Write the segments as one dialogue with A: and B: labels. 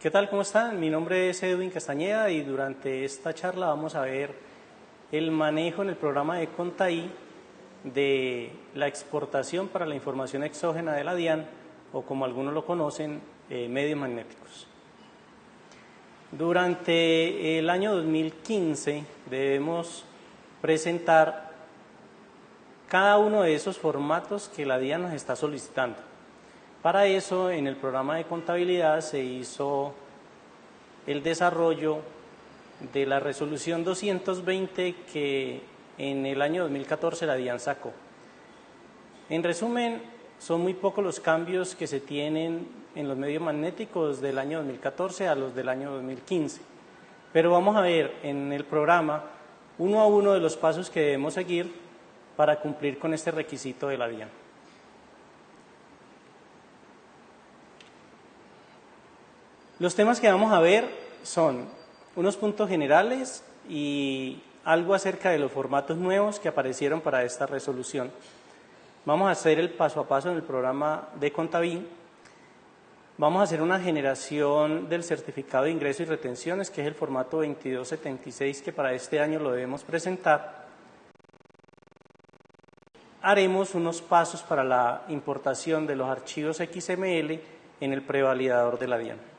A: ¿Qué tal? ¿Cómo están? Mi nombre es Edwin Castañeda y durante esta charla vamos a ver el manejo en el programa de Contaí de la exportación para la información exógena de la DIAN, o como algunos lo conocen, medios magnéticos. Durante el año 2015 debemos presentar cada uno de esos formatos que la DIAN nos está solicitando. Para eso, en el programa de contabilidad se hizo el desarrollo de la resolución 220 que en el año 2014 la DIAN sacó. En resumen, son muy pocos los cambios que se tienen en los medios magnéticos del año 2014 a los del año 2015. Pero vamos a ver en el programa uno a uno de los pasos que debemos seguir para cumplir con este requisito de la DIAN. Los temas que vamos a ver son unos puntos generales y algo acerca de los formatos nuevos que aparecieron para esta resolución. Vamos a hacer el paso a paso en el programa de Contaví. Vamos a hacer una generación del certificado de ingreso y retenciones, que es el formato 2276, que para este año lo debemos presentar. Haremos unos pasos para la importación de los archivos XML en el prevalidador de la DIAN.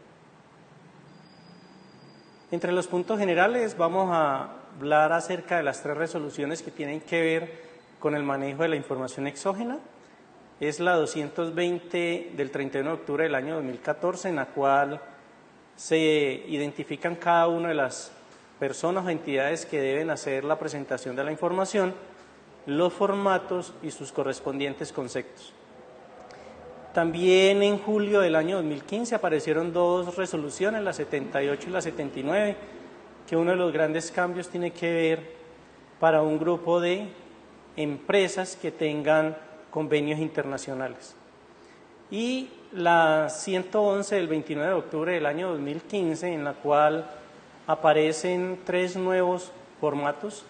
A: Entre los puntos generales vamos a hablar acerca de las tres resoluciones que tienen que ver con el manejo de la información exógena. Es la 220 del 31 de octubre del año 2014, en la cual se identifican cada una de las personas o entidades que deben hacer la presentación de la información, los formatos y sus correspondientes conceptos. También en julio del año 2015 aparecieron dos resoluciones, la 78 y la 79, que uno de los grandes cambios tiene que ver para un grupo de empresas que tengan convenios internacionales. Y la 111 del 29 de octubre del año 2015, en la cual aparecen tres nuevos formatos,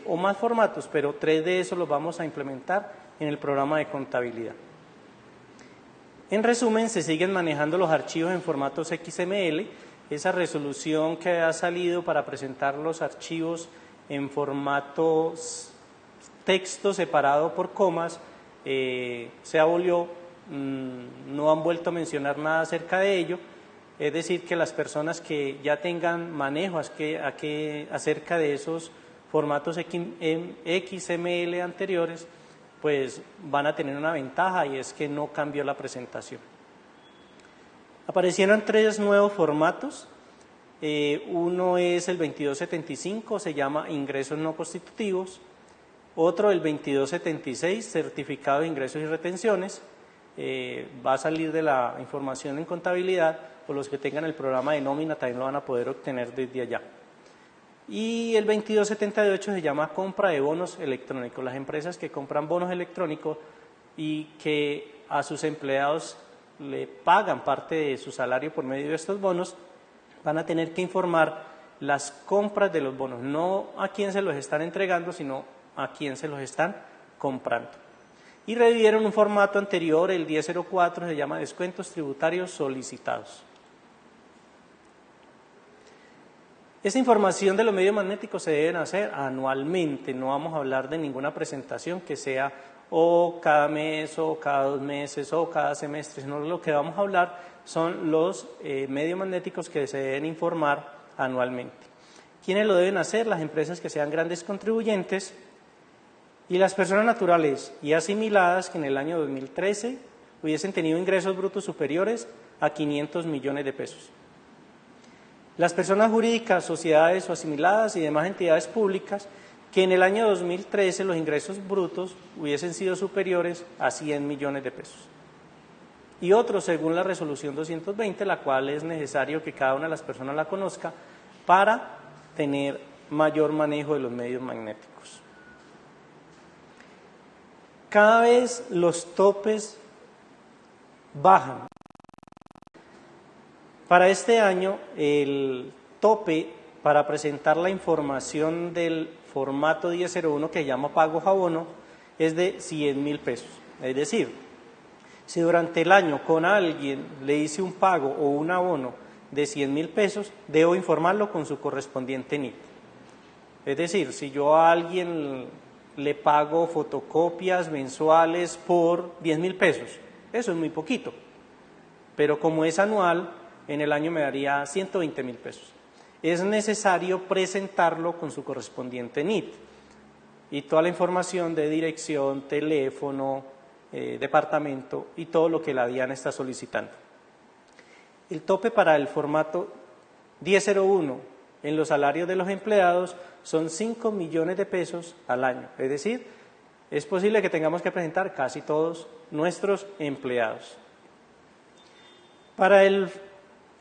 A: o más formatos, pero tres de esos los vamos a implementar en el programa de contabilidad. En resumen, se siguen manejando los archivos en formatos XML, esa resolución que ha salido para presentar los archivos en formato texto separado por comas, se abolió, no han vuelto a mencionar nada acerca de ello, es decir, que las personas que ya tengan manejo acerca de esos formatos XML anteriores, pues van a tener una ventaja, y es que no cambió la presentación. Aparecieron tres nuevos formatos. Uno es el 2275, se llama ingresos no constitutivos. Otro, el 2276, certificado de ingresos y retenciones. Va a salir de la información en contabilidad, o los que tengan el programa de nómina también lo van a poder obtener desde allá. Y el 2278 se llama compra de bonos electrónicos. Las empresas que compran bonos electrónicos y que a sus empleados le pagan parte de su salario por medio de estos bonos, van a tener que informar las compras de los bonos, no a quién se los están entregando, sino a quién se los están comprando. Y revivieron un formato anterior, el 1004, se llama descuentos tributarios solicitados. Esta información de los medios magnéticos se deben hacer anualmente, no vamos a hablar de ninguna presentación que sea o cada mes o cada 2 meses o cada semestre, sino lo que vamos a hablar son los medios magnéticos que se deben informar anualmente. ¿Quiénes lo deben hacer? Las empresas que sean grandes contribuyentes y las personas naturales y asimiladas que en el año 2013 hubiesen tenido ingresos brutos superiores a 500 millones de pesos. Las personas jurídicas, sociedades o asimiladas y demás entidades públicas que en el año 2013 los ingresos brutos hubiesen sido superiores a 100 millones de pesos. Y otros según la resolución 220, la cual es necesario que cada una de las personas la conozca para tener mayor manejo de los medios magnéticos. Cada vez los topes bajan. Para este año, el tope para presentar la información del formato 1001, que se llama pagos a bono, es de 100.000 pesos. Es decir, si durante el año con alguien le hice un pago o un abono de 100.000 pesos, debo informarlo con su correspondiente NIT. Es decir, si yo a alguien le pago fotocopias mensuales por 10.000 pesos, eso es muy poquito, pero como es anual, en el año me daría 120.000 pesos. Es necesario presentarlo con su correspondiente NIT y toda la información de dirección, teléfono, departamento y todo lo que la DIAN está solicitando. El tope para el formato 1001 en los salarios de los empleados son 5 millones de pesos al año, es decir, es posible que tengamos que presentar casi todos nuestros empleados. Para el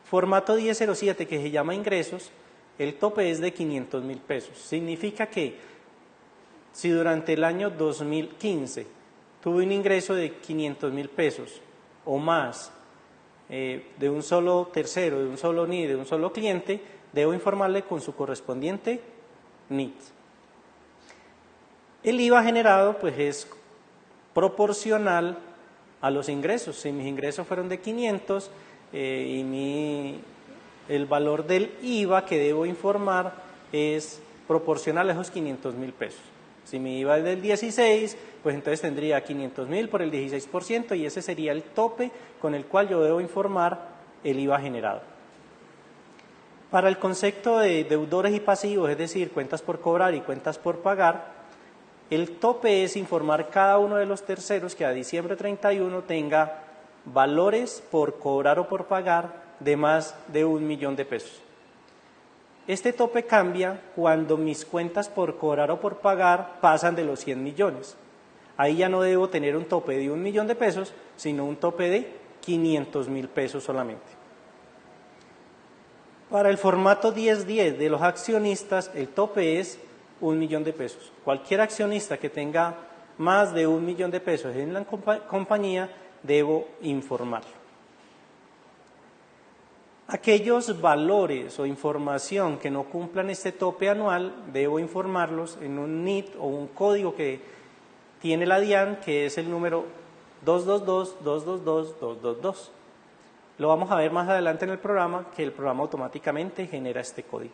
A: formato 1007, que se llama ingresos, el tope es de 500.000 pesos. Significa que si durante el año 2015 tuve un ingreso de 500.000 pesos o más de un solo tercero, de un solo NIT, de un solo cliente, debo informarle con su correspondiente NIT. El IVA generado pues es proporcional a los ingresos. Si mis ingresos fueron de 500 y el valor del IVA que debo informar es proporcional a esos 500.000 pesos. Si mi IVA es del 16, pues entonces tendría 500.000 por el 16% y ese sería el tope con el cual yo debo informar el IVA generado. Para el concepto de deudores y pasivos, es decir, cuentas por cobrar y cuentas por pagar, el tope es informar cada uno de los terceros que a diciembre 31 tenga valores por cobrar o por pagar de más de 1 millón de pesos. Este tope cambia cuando mis cuentas por cobrar o por pagar pasan de los 100 millones. Ahí ya no debo tener un tope de 1 millón de pesos, sino un tope de 500.000 pesos solamente. Para el formato 1010 de los accionistas, el tope es 1 millón de pesos. Cualquier accionista que tenga más de 1 millón de pesos en la compañía, debo informarlo. Aquellos valores o información que no cumplan este tope anual, debo informarlos en un NIT o un código que tiene la DIAN, que es el número 222-222-222. Lo vamos a ver más adelante en el programa, que el programa automáticamente genera este código.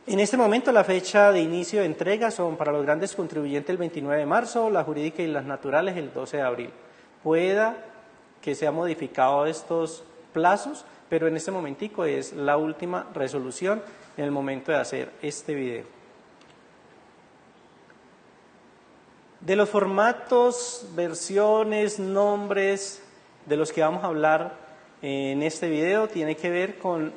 A: En este momento la fecha de inicio de entrega son para los grandes contribuyentes el 29 de marzo, la jurídica y las naturales el 12 de abril. Pueda que se ha modificado estos plazos, pero en este momentico es la última resolución en el momento de hacer este video. De los formatos, versiones, nombres de los que vamos a hablar en este video, tiene que ver con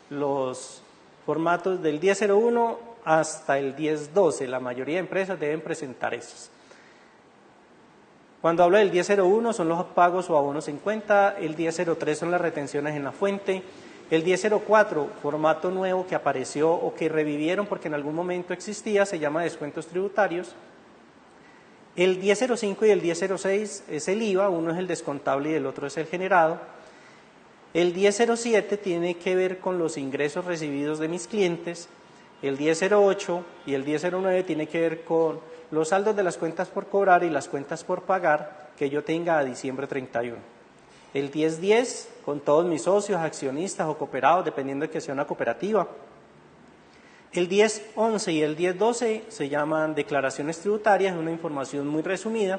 A: los formatos del 1001 hasta el 1012. La mayoría de empresas deben presentar esos. Cuando hablo del 1001 son los pagos o abonos en cuenta, el 1003 son las retenciones en la fuente, el 1004, formato nuevo que apareció o que revivieron porque en algún momento existía, se llama descuentos tributarios. El 1005 y el 1006 es el IVA, uno es el descontable y el otro es el generado. El 1007 tiene que ver con los ingresos recibidos de mis clientes, el 1008 y el 1009 tiene que ver con los saldos de las cuentas por cobrar y las cuentas por pagar que yo tenga a diciembre 31. El 1010 con todos mis socios, accionistas o cooperados, dependiendo de que sea una cooperativa. El 1011 y el 1012 se llaman declaraciones tributarias, una información muy resumida.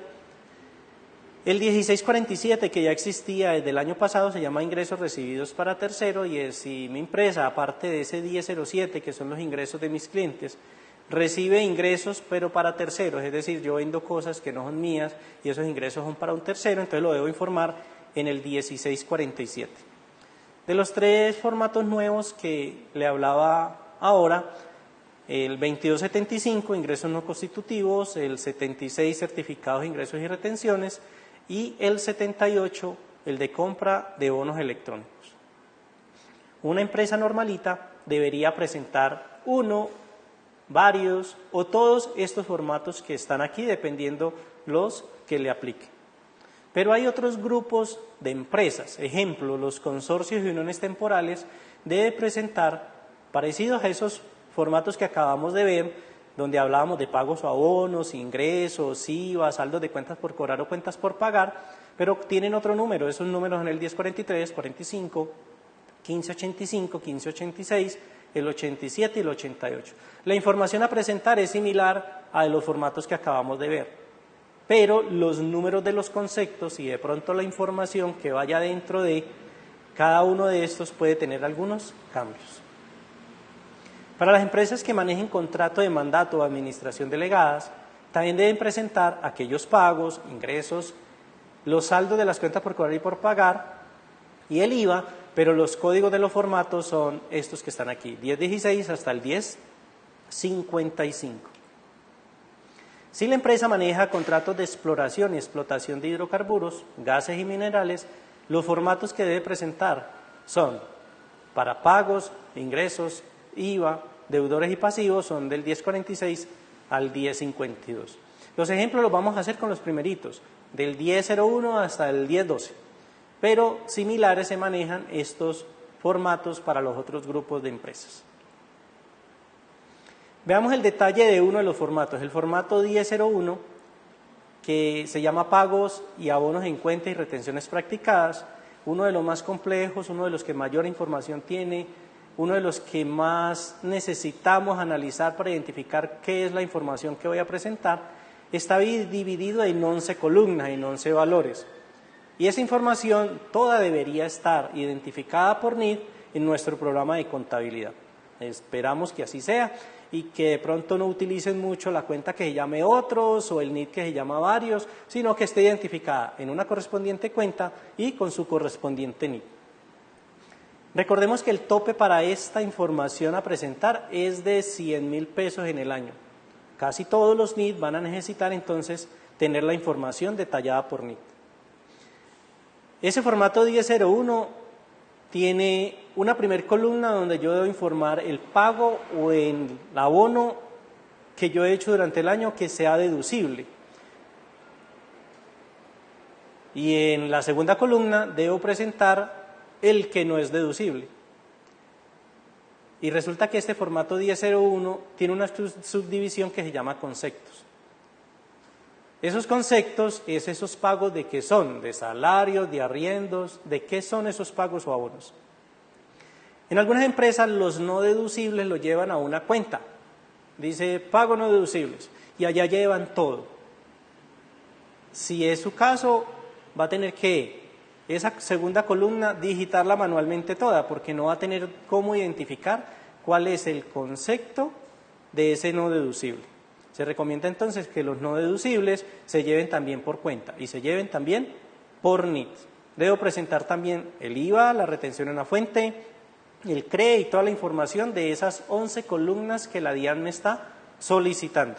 A: El 1647, que ya existía desde el año pasado, se llama ingresos recibidos para tercero y es si mi empresa, aparte de ese 1007, que son los ingresos de mis clientes, recibe ingresos pero para terceros, es decir, yo vendo cosas que no son mías y esos ingresos son para un tercero, entonces lo debo informar en el 1647. De los tres formatos nuevos que le hablaba ahora, el 2275, ingresos no constitutivos, el 76, certificados de ingresos y retenciones, y el 78, el de compra de bonos electrónicos. Una empresa normalita debería presentar uno, varios o todos estos formatos que están aquí, dependiendo los que le apliquen. Pero hay otros grupos de empresas, ejemplo, los consorcios y uniones temporales, debe presentar, parecidos a esos formatos que acabamos de ver, donde hablábamos de pagos o abonos, ingresos, IVA, saldos de cuentas por cobrar o cuentas por pagar, pero tienen otro número, esos números son el 1043, 45, 1585, 1586, el 87 y el 88. La información a presentar es similar a los formatos que acabamos de ver, pero los números de los conceptos y de pronto la información que vaya dentro de cada uno de estos puede tener algunos cambios. Para las empresas que manejen contrato de mandato o administración delegadas, también deben presentar aquellos pagos, ingresos, los saldos de las cuentas por cobrar y por pagar y el IVA, pero los códigos de los formatos son estos que están aquí, 1016 hasta el 1055. Si la empresa maneja contratos de exploración y explotación de hidrocarburos, gases y minerales, los formatos que debe presentar son para pagos, ingresos, IVA, deudores y pasivos son del 1046 al 1052. Los ejemplos los vamos a hacer con los primeritos, del 1001 hasta el 1012, pero similares se manejan estos formatos para los otros grupos de empresas. Veamos el detalle de uno de los formatos, el formato 1001, que se llama pagos y abonos en cuenta y retenciones practicadas, uno de los más complejos, uno de los que mayor información tiene, uno de los que más necesitamos analizar para identificar qué es la información que voy a presentar, está dividido en 11 columnas, en 11 valores. Y esa información toda debería estar identificada por NID en nuestro programa de contabilidad. Esperamos que así sea y que de pronto no utilicen mucho la cuenta que se llame otros o el NID que se llama varios, sino que esté identificada en una correspondiente cuenta y con su correspondiente NID. Recordemos que el tope para esta información a presentar es de 100.000 pesos en el año. Casi todos los NID van a necesitar entonces tener la información detallada por NID. Ese formato 1001 tiene una primera columna donde yo debo informar el pago o el abono que yo he hecho durante el año que sea deducible. Y en la segunda columna debo presentar el que no es deducible. Y resulta que este formato 1001 tiene una subdivisión que se llama conceptos. Esos conceptos es esos pagos de qué son, de salarios, de arriendos, de qué son esos pagos o abonos. En algunas empresas los no deducibles lo llevan a una cuenta, dice pago no deducibles y allá llevan todo. Si es su caso, va a tener que esa segunda columna digitarla manualmente toda porque no va a tener cómo identificar cuál es el concepto de ese no deducible. Se recomienda entonces que los no deducibles se lleven también por cuenta y se lleven también por NID. Debo presentar también el IVA, la retención en la fuente, el CRE y toda la información de esas 11 columnas que la DIAN me está solicitando.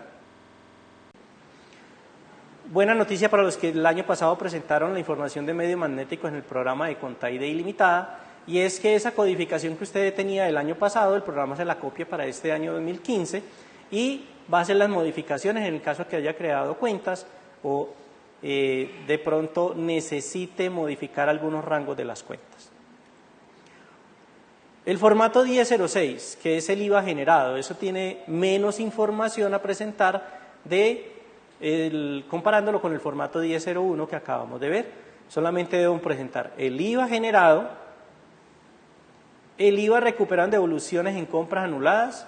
A: Buena noticia para los que el año pasado presentaron la información de medio magnético en el programa de Contaide Ilimitada, y es que esa codificación que usted tenía el año pasado, el programa se la copia para este año 2015 y va a hacer las modificaciones en el caso que haya creado cuentas o de pronto necesite modificar algunos rangos de las cuentas. El formato 1006, que es el IVA generado, eso tiene menos información a presentar comparándolo con el formato 1001 que acabamos de ver. Solamente debo presentar el IVA generado, el IVA recuperado en devoluciones en compras anuladas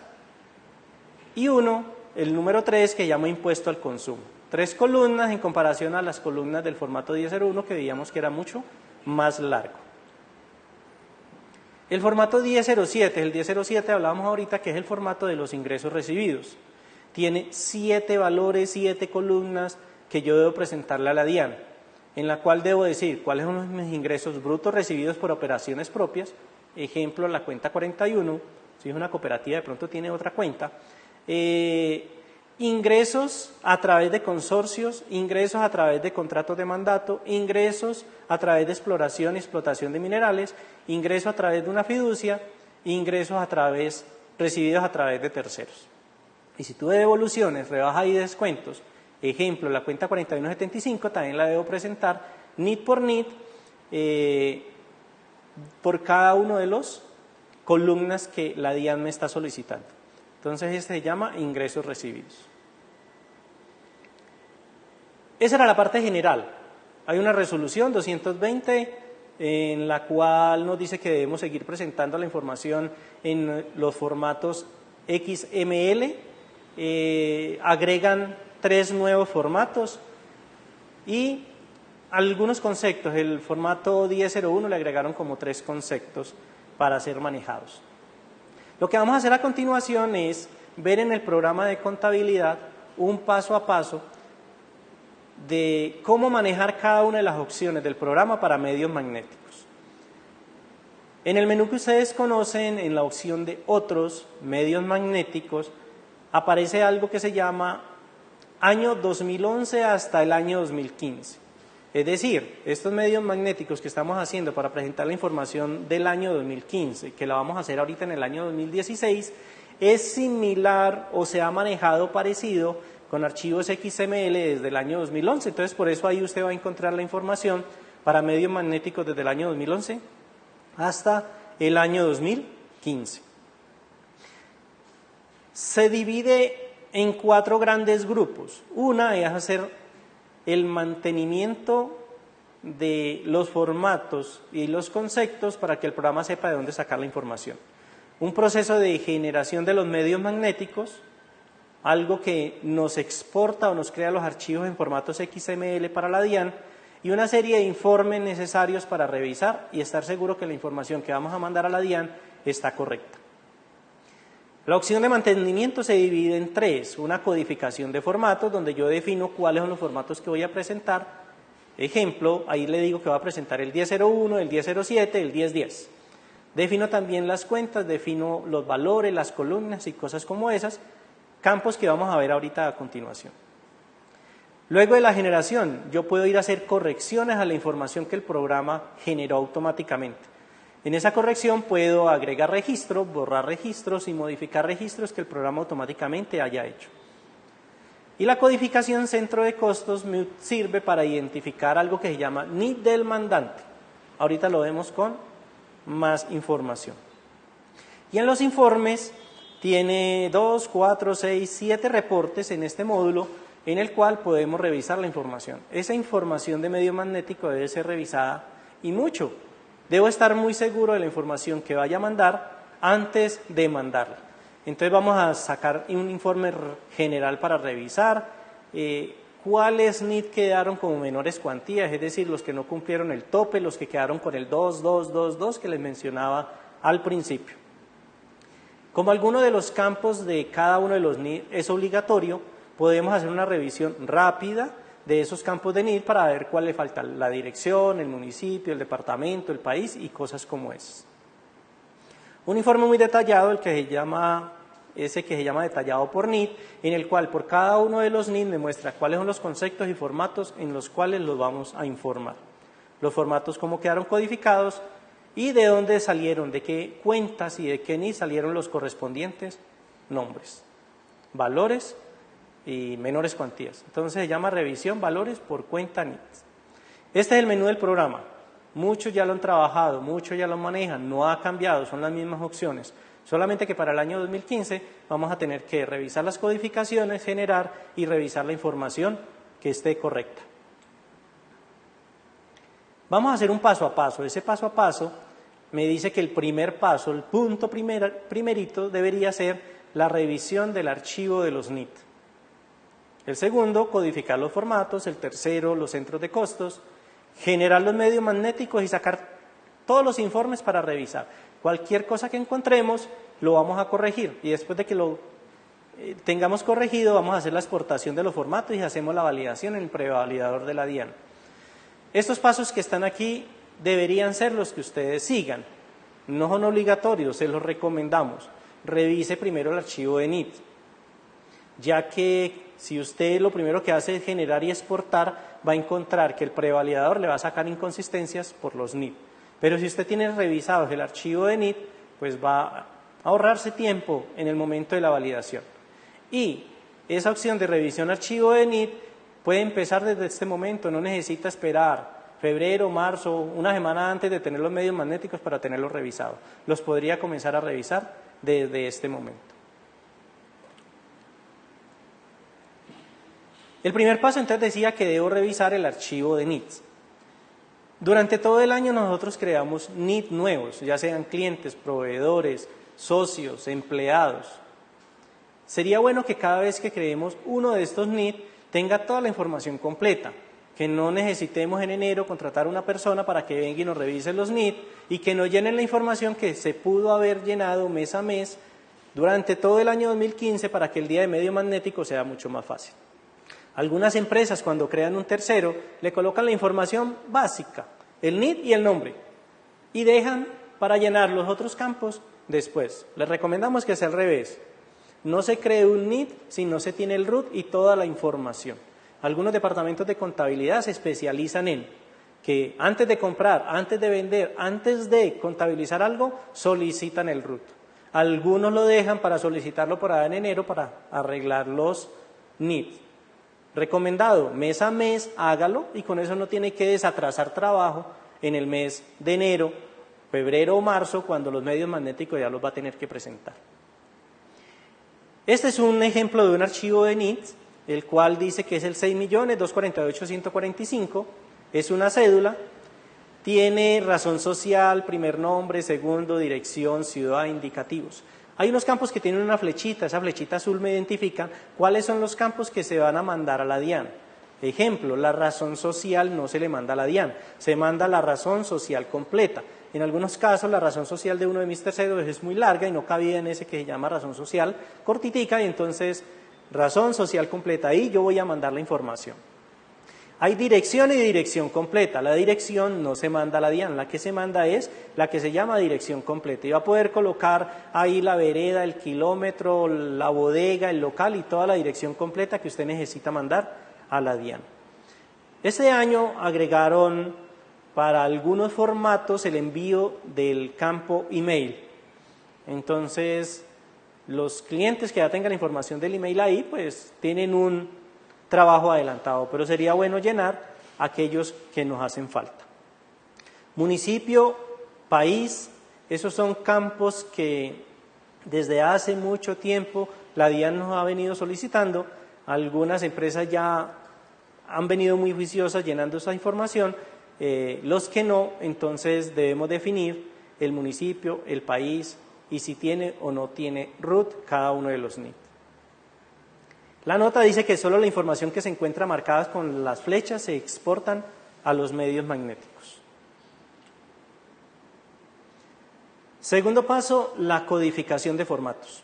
A: y el número 3 que llama impuesto al consumo. 3 columnas en comparación a las columnas del formato 1001 que veíamos que era mucho más largo. El formato 1007, el 1007 hablábamos ahorita que es el formato de los ingresos recibidos. Tiene 7 valores, 7 columnas que yo debo presentarle a la DIAN, en la cual debo decir cuáles son mis ingresos brutos recibidos por operaciones propias, ejemplo la cuenta 41, si es una cooperativa de pronto tiene otra cuenta, ingresos a través de consorcios, ingresos a través de contratos de mandato, ingresos a través de exploración y explotación de minerales, ingresos a través de una fiducia, ingresos recibidos a través de terceros. Y si tuve devoluciones, rebajas y descuentos, ejemplo, la cuenta 4175 también la debo presentar NID por NID por cada uno de los columnas que la DIAN me está solicitando. Entonces este se llama ingresos recibidos. Esa era la parte general. Hay una resolución 220 en la cual nos dice que debemos seguir presentando la información en los formatos XML. Agregan 3 nuevos formatos y algunos conceptos. El formato 1001 le agregaron como 3 conceptos para ser manejados. Lo que vamos a hacer a continuación es ver en el programa de contabilidad un paso a paso de cómo manejar cada una de las opciones del programa para medios magnéticos. En el menú que ustedes conocen, en la opción de otros medios magnéticos, aparece algo que se llama año 2011 hasta el año 2015. Es decir, estos medios magnéticos que estamos haciendo para presentar la información del año 2015, que la vamos a hacer ahorita en el año 2016, es similar o se ha manejado parecido con archivos XML desde el año 2011. Entonces, por eso ahí usted va a encontrar la información para medios magnéticos desde el año 2011 hasta el año 2015. Se divide en 4 grandes grupos. Una es hacer el mantenimiento de los formatos y los conceptos para que el programa sepa de dónde sacar la información. Un proceso de generación de los medios magnéticos, algo que nos exporta o nos crea los archivos en formatos XML para la DIAN, y una serie de informes necesarios para revisar y estar seguro que la información que vamos a mandar a la DIAN está correcta. La opción de mantenimiento se divide en 3, una codificación de formatos, donde yo defino cuáles son los formatos que voy a presentar. Ejemplo, ahí le digo que voy a presentar el 1001, el 1007, el 1010. Defino también las cuentas, defino los valores, las columnas y cosas como esas, campos que vamos a ver ahorita a continuación. Luego de la generación, yo puedo ir a hacer correcciones a la información que el programa generó automáticamente. En esa corrección puedo agregar registros, borrar registros y modificar registros que el programa automáticamente haya hecho. Y la codificación centro de costos me sirve para identificar algo que se llama NID del mandante. Ahorita lo vemos con más información. Y en los informes tiene 2, 4, 6, 7 reportes en este módulo en el cual podemos revisar la información. Esa información de medio magnético debe ser revisada y mucho. Debo estar muy seguro de la información que vaya a mandar antes de mandarla. Entonces vamos a sacar un informe general para revisar cuáles NID quedaron como menores cuantías, es decir, los que no cumplieron el tope, los que quedaron con el 2, 2, 2, 2 que les mencionaba al principio. Como alguno de los campos de cada uno de los NID es obligatorio, podemos hacer una revisión rápida de esos campos de NID para ver cuál le falta, la dirección, el municipio, el departamento, el país y cosas como esas. Un informe muy detallado, ese que se llama detallado por NID, en el cual por cada uno de los NID me muestra cuáles son los conceptos y formatos en los cuales los vamos a informar. Los formatos, cómo quedaron codificados y de dónde salieron, de qué cuentas y de qué NID salieron los correspondientes nombres, valores y menores cuantías. Entonces se llama revisión valores por cuenta NID. Este es el menú del programa. Muchos ya lo han trabajado, muchos ya lo manejan, no ha cambiado, son las mismas opciones. Solamente que para el año 2015 vamos a tener que revisar las codificaciones, generar y revisar la información que esté correcta. Vamos a hacer un paso a paso. Ese paso a paso me dice que el primer paso, el punto primerito, debería ser la revisión del archivo de los NID. El segundo, codificar los formatos. El tercero, los centros de costos. Generar los medios magnéticos y sacar todos los informes para revisar. Cualquier cosa que encontremos lo vamos a corregir y después de que lo tengamos corregido vamos a hacer la exportación de los formatos y hacemos la validación en el prevalidador de la DIAN. Estos pasos que están aquí deberían ser los que ustedes sigan. No son obligatorios, se los recomendamos. Revise primero el archivo de NID, ya que si usted lo primero que hace es generar y exportar, va a encontrar que el prevalidador le va a sacar inconsistencias por los NID. Pero si usted tiene revisados el archivo de NID, pues va a ahorrarse tiempo en el momento de la validación. Y esa opción de revisión archivo de NID puede empezar desde este momento, no necesita esperar febrero, marzo, una semana antes de tener los medios magnéticos para tenerlos revisados. Los podría comenzar a revisar desde este momento. El primer paso entonces decía que debo revisar el archivo de NIDs. Durante todo el año nosotros creamos NID nuevos, ya sean clientes, proveedores, socios, empleados. Sería bueno que cada vez que creemos uno de estos NID tenga toda la información completa, que no necesitemos en enero contratar a una persona para que venga y nos revise los NID y que nos llenen la información que se pudo haber llenado mes a mes durante todo el año 2015 para que el día de medio magnético sea mucho más fácil. Algunas empresas cuando crean un tercero le colocan la información básica, el NID y el nombre, y dejan para llenar los otros campos después. Les recomendamos que sea al revés. No se cree un NID si no se tiene el root y toda la información. Algunos departamentos de contabilidad se especializan en que antes de comprar, antes de vender, antes de contabilizar algo, solicitan el root. Algunos lo dejan para solicitarlo por allá en enero para arreglar los NID. Recomendado, mes a mes, hágalo y con eso no tiene que desatrasar trabajo en el mes de enero, febrero o marzo, cuando los medios magnéticos ya los va a tener que presentar. Este es un ejemplo de un archivo de NIDs, el cual dice que es el 6.248.145, es una cédula, tiene razón social, primer nombre, segundo, dirección, ciudad, indicativos. Hay unos campos que tienen una flechita, esa flechita azul me identifica cuáles son los campos que se van a mandar a la DIAN. Ejemplo, la razón social no se le manda a la DIAN, se manda la razón social completa. En algunos casos la razón social de uno de mis terceros es muy larga y no cabía en ese que se llama razón social cortitica y entonces razón social completa, ahí yo voy a mandar la información. Hay dirección y dirección completa. La dirección no se manda a la DIAN, la que se manda es la que se llama dirección completa. Y va a poder colocar ahí la vereda, el kilómetro, la bodega, el local y toda la dirección completa que usted necesita mandar a la DIAN. Este año agregaron para algunos formatos el envío del campo email. Entonces, los clientes que ya tengan la información del email ahí, pues tienen un trabajo adelantado, pero sería bueno llenar aquellos que nos hacen falta. Municipio, país, esos son campos que desde hace mucho tiempo la DIAN nos ha venido solicitando. Algunas empresas ya han venido muy juiciosas llenando esa información, los que no, entonces debemos definir el municipio, el país y si tiene o no tiene root cada uno de los NID. La nota dice que solo la información que se encuentra marcada con las flechas se exportan a los medios magnéticos. Segundo paso, la codificación de formatos.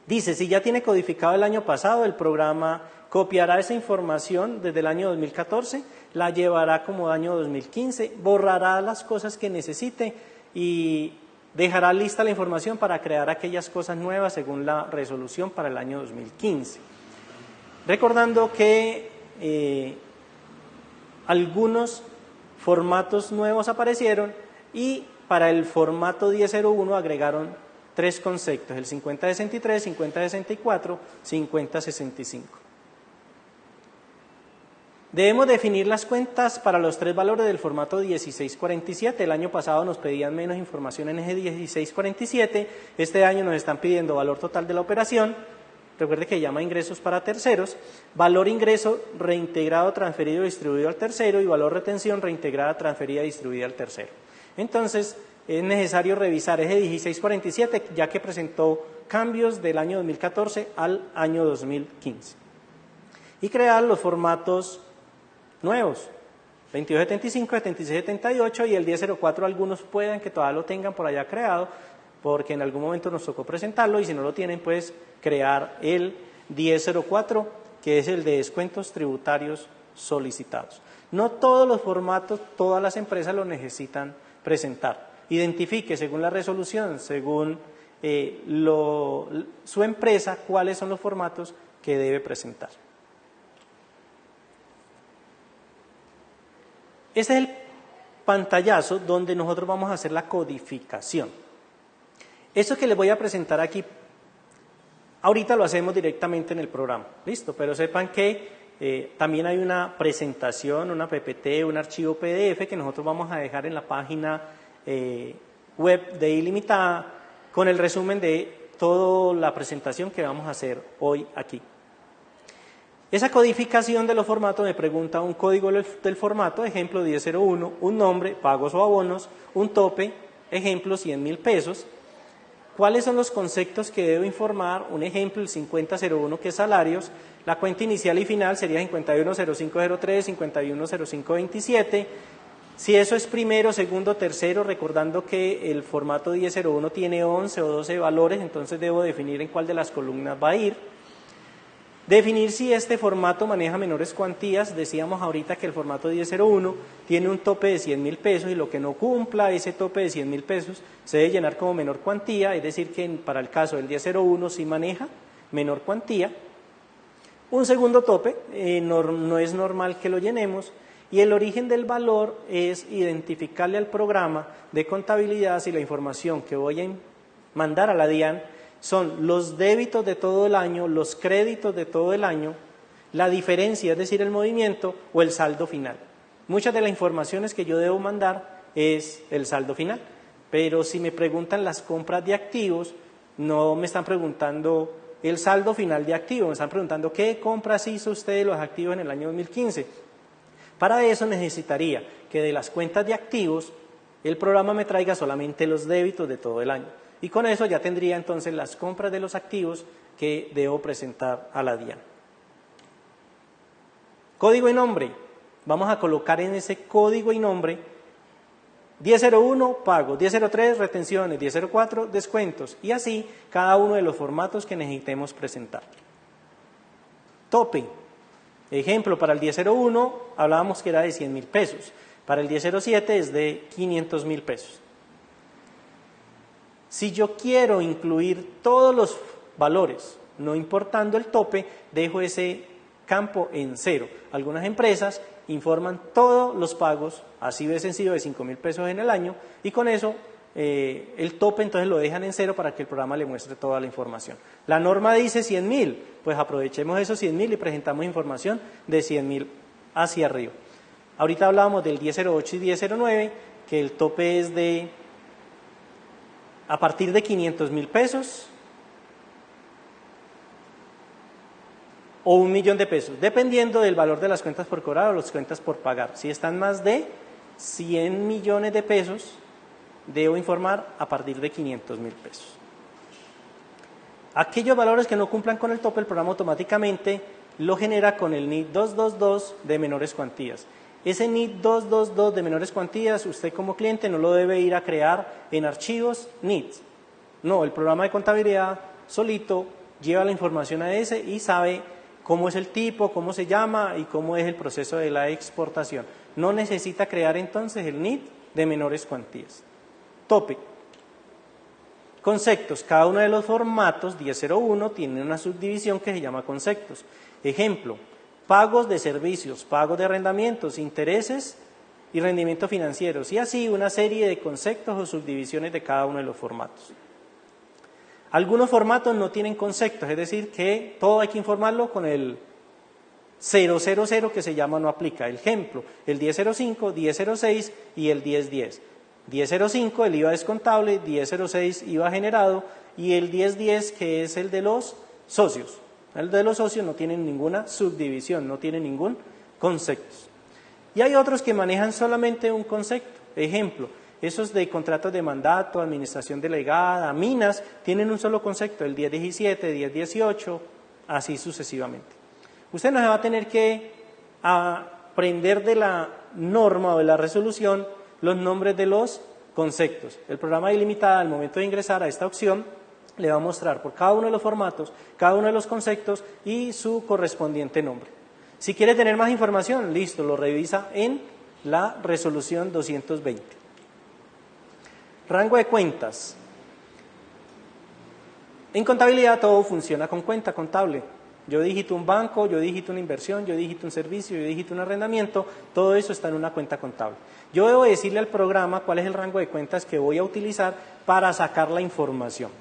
A: Dice, si ya tiene codificado el año pasado, el programa copiará esa información desde el año 2014, la llevará como año 2015, borrará las cosas que necesite y dejará lista la información para crear aquellas cosas nuevas según la resolución para el año 2015. Recordando que algunos formatos nuevos aparecieron y para el formato 1001 agregaron 3 conceptos, el 5063, 5064, 5065. Debemos definir las cuentas para los 3 valores del formato 1647. El año pasado nos pedían menos información en ese 1647. Este año nos están pidiendo valor total de la operación. Recuerde que llama ingresos para terceros. Valor ingreso reintegrado, transferido, distribuido al tercero y valor retención reintegrada, transferida, distribuida al tercero. Entonces, es necesario revisar ese 1647 ya que presentó cambios del año 2014 al año 2015. Y crear los formatos nuevos, 2275, 7678 y el 1004 algunos puedan que todavía lo tengan por allá creado porque en algún momento nos tocó presentarlo y si no lo tienen pues crear el 1004 que es el de descuentos tributarios solicitados. No todos los formatos, todas las empresas lo necesitan presentar. Identifique según la resolución, según su empresa, cuáles son los formatos que debe presentar. Este es el pantallazo donde nosotros vamos a hacer la codificación. Esto que les voy a presentar aquí, ahorita lo hacemos directamente en el programa, listo, pero sepan que también hay una presentación, una PPT, un archivo PDF que nosotros vamos a dejar en la página web de Ilimitada con el resumen de toda la presentación que vamos a hacer hoy aquí. Esa codificación de los formatos me pregunta un código del formato, ejemplo 1001, un nombre, pagos o abonos, un tope, ejemplo 100.000 pesos. ¿Cuáles son los conceptos que debo informar? Un ejemplo, el 5001, que es salarios. La cuenta inicial y final sería 510503, 510527. Si eso es primero, segundo, tercero, recordando que el formato 1001 tiene 11 o 12 valores, entonces debo definir en cuál de las columnas va a ir. Definir si este formato maneja menores cuantías. Decíamos ahorita que el formato 1001 tiene un tope de 100.000 pesos y lo que no cumpla ese tope de 100.000 pesos se debe llenar como menor cuantía, es decir que para el caso del 1001 sí maneja menor cuantía. Un segundo tope, no es normal que lo llenemos, y el origen del valor es identificarle al programa de contabilidad si la información que voy a mandar a la DIAN son los débitos de todo el año, los créditos de todo el año, la diferencia, es decir, el movimiento, o el saldo final. Muchas de las informaciones que yo debo mandar es el saldo final, pero si me preguntan las compras de activos, no me están preguntando el saldo final de activos, me están preguntando qué compras hizo usted de los activos en el año 2015. Para eso necesitaría que de las cuentas de activos el programa me traiga solamente los débitos de todo el año. Y con eso ya tendría entonces las compras de los activos que debo presentar a la DIAN. Código y nombre. Vamos a colocar en ese código y nombre 1001 pagos, 1003 retenciones, 1004 descuentos y así cada uno de los formatos que necesitemos presentar. Tope. Ejemplo, para el 1001 hablábamos que era de 100.000 pesos, para el 1007 es de 500.000 pesos. Si yo quiero incluir todos los valores, no importando el tope, dejo ese campo en cero. Algunas empresas informan todos los pagos, así de sencillo, de 5.000 pesos en el año, y con eso el tope entonces lo dejan en cero para que el programa le muestre toda la información. La norma dice 100.000, pues aprovechemos esos 100.000 y presentamos información de 100.000 hacia arriba. Ahorita hablábamos del 1008 y 1009, que el tope es de a partir de 500.000 pesos o 1.000.000 de pesos, dependiendo del valor de las cuentas por cobrar o las cuentas por pagar. Si están más de 100 millones de pesos, debo informar a partir de 500.000 pesos. Aquellos valores que no cumplan con el tope, el programa automáticamente lo genera con el NID 222 de menores cuantías. Ese NID 222 de menores cuantías, usted como cliente no lo debe ir a crear en archivos NID. No, el programa de contabilidad solito lleva la información a ese y sabe cómo es el tipo, cómo se llama y cómo es el proceso de la exportación. No necesita crear entonces el NID de menores cuantías. Tope. Conceptos. Cada uno de los formatos 1001 tiene una subdivisión que se llama conceptos. Ejemplo, pagos de servicios, pagos de arrendamientos, intereses y rendimientos financieros. Y así una serie de conceptos o subdivisiones de cada uno de los formatos. Algunos formatos no tienen conceptos, es decir, que todo hay que informarlo con el 000 que se llama no aplica. Ejemplo, el 1005, 1006 y el 1010. 1005 el IVA descontable, 1006 IVA generado y el 1010 que es el de los socios. El de los socios no tiene ninguna subdivisión, no tiene ningún concepto. Y hay otros que manejan solamente un concepto. Ejemplo, esos de contratos de mandato, administración delegada, minas, tienen un solo concepto, el 1017, 1018, así sucesivamente. Usted no se va a tener que aprender de la norma o de la resolución los nombres de los conceptos. El programa de ilimitada, al momento de ingresar a esta opción, le va a mostrar por cada uno de los formatos, cada uno de los conceptos y su correspondiente nombre. Si quiere tener más información, listo, lo revisa en la resolución 220. Rango de cuentas. En contabilidad todo funciona con cuenta contable. Yo digito un banco, yo digito una inversión, yo digito un servicio, yo digito un arrendamiento, todo eso está en una cuenta contable. Yo debo decirle al programa cuál es el rango de cuentas que voy a utilizar para sacar la información.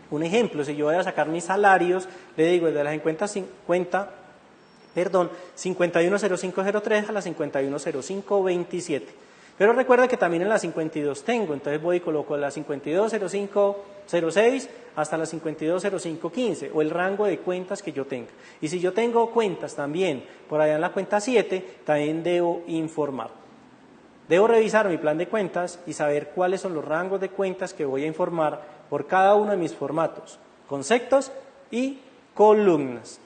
A: Un ejemplo, si yo voy a sacar mis salarios, le digo desde las 510503 a la 510527. Pero recuerda que también en la 52 tengo, entonces voy y coloco la 520506 hasta la 520515 o el rango de cuentas que yo tenga. Y si yo tengo cuentas también por allá en la cuenta 7, también debo informar. Debo revisar mi plan de cuentas y saber cuáles son los rangos de cuentas que voy a informar por cada uno de mis formatos, conceptos y columnas.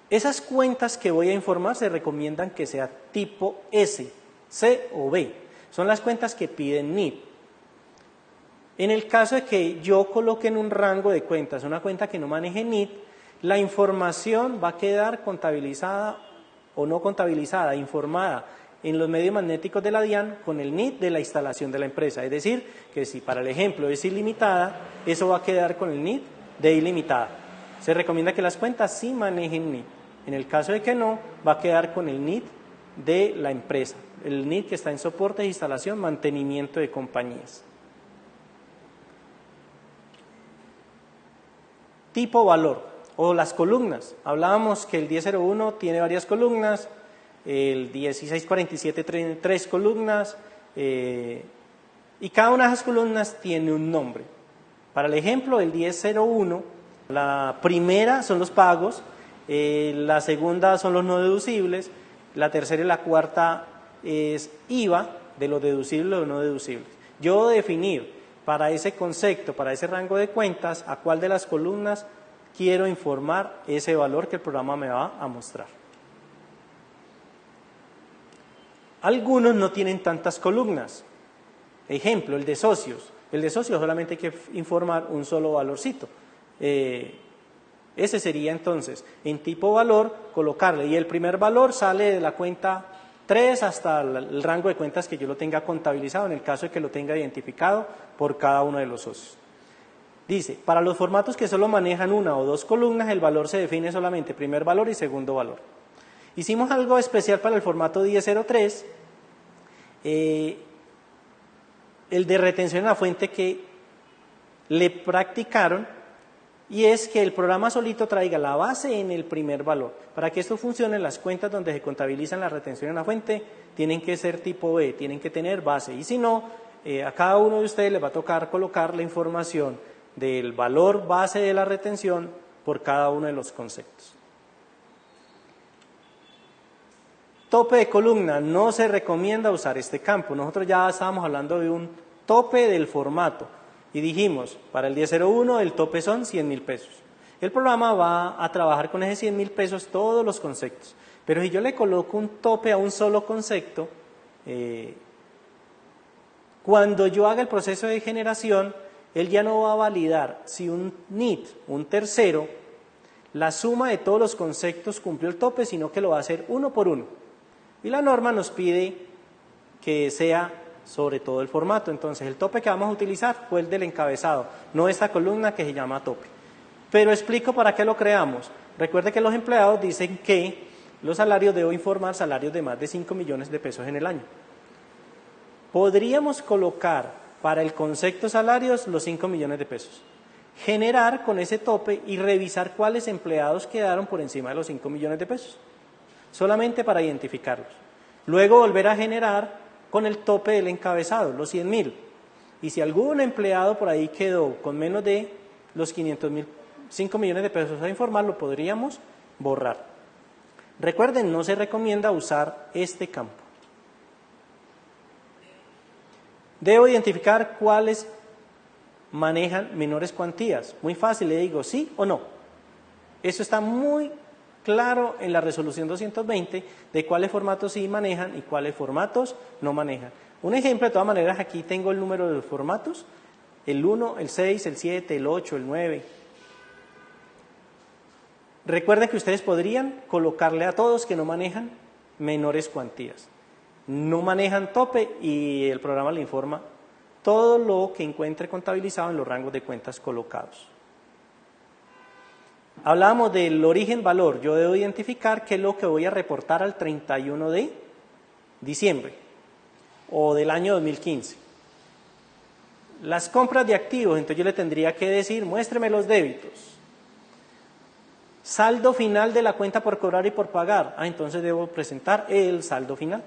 A: Esas cuentas que voy a informar se recomiendan que sea tipo S, C o B. Son las cuentas que piden NIT. En el caso de que yo coloque en un rango de cuentas una cuenta que no maneje NIT, la información va a quedar contabilizada o no contabilizada, informada en los medios magnéticos de la DIAN con el NIT de la instalación de la empresa. Es decir, que si para el ejemplo es ilimitada, eso va a quedar con el NIT de ilimitada. Se recomienda que las cuentas sí manejen NIT. En el caso de que no, va a quedar con el NIT de la empresa, el NIT que está en soporte, instalación, mantenimiento de compañías. Tipo valor o las columnas. Hablábamos que el 1001 tiene varias columnas, el 1647 tiene 3 columnas y cada una de esas columnas tiene un nombre. Para el ejemplo, el 1001, la primera son los pagos, la segunda son los no deducibles, la tercera y la cuarta es IVA de los deducibles o no deducibles. Yo debo definir para ese concepto, para ese rango de cuentas, a cuál de las columnas quiero informar ese valor que el programa me va a mostrar. Algunos no tienen tantas columnas. Ejemplo, el de socios. El de socios solamente hay que informar un solo valorcito. Ese sería entonces, en tipo valor, colocarle. Y el primer valor sale de la cuenta 3 hasta el rango de cuentas que yo lo tenga contabilizado, en el caso de que lo tenga identificado por cada uno de los socios. Dice, para los formatos que solo manejan una o dos columnas, el valor se define solamente primer valor y segundo valor. Hicimos algo especial para el formato 1003, el de retención en la fuente que le practicaron, y es que el programa solito traiga la base en el primer valor. Para que esto funcione, las cuentas donde se contabilizan la retención en la fuente tienen que ser tipo B, tienen que tener base, y si no, a cada uno de ustedes les va a tocar colocar la información del valor base de la retención por cada uno de los conceptos. Tope de columna, no se recomienda usar este campo. Nosotros ya estábamos hablando de un tope del formato y dijimos, para el 1001 el tope son 100.000 pesos. El programa va a trabajar con ese 100.000 pesos todos los conceptos, pero si yo le coloco un tope a un solo concepto, cuando yo haga el proceso de generación, él ya no va a validar si un NIT, un tercero, la suma de todos los conceptos cumplió el tope, sino que lo va a hacer uno por uno. Y la norma nos pide que sea sobre todo el formato. Entonces, el tope que vamos a utilizar fue el del encabezado, no esta columna que se llama tope. Pero explico para qué lo creamos. Recuerde que los empleados dicen que los salarios debo informar salarios de más de 5 millones de pesos en el año. Podríamos colocar para el concepto salarios los 5 millones de pesos. Generar con ese tope y revisar cuáles empleados quedaron por encima de los 5 millones de pesos. Solamente para identificarlos. Luego volver a generar con el tope del encabezado, los 100.000. Y si algún empleado por ahí quedó con menos de los 500.000, 5 millones de pesos a informar, lo podríamos borrar. Recuerden, no se recomienda usar este campo. Debo identificar cuáles manejan menores cuantías. Muy fácil, le digo sí o no. Eso está muy claro en la resolución 220 de cuáles formatos sí manejan y cuáles formatos no manejan. Un ejemplo, de todas maneras, aquí tengo el número de los formatos, el 1, el 6, el 7, el 8, el 9. Recuerden que ustedes podrían colocarle a todos que no manejan menores cuantías. No manejan tope y el programa le informa todo lo que encuentre contabilizado en los rangos de cuentas colocados. Hablábamos del origen valor. Yo debo identificar qué es lo que voy a reportar al 31 de diciembre o del año 2015. Las compras de activos, entonces yo le tendría que decir, muéstreme los débitos. Saldo final de la cuenta por cobrar y por pagar. Entonces debo presentar el saldo final.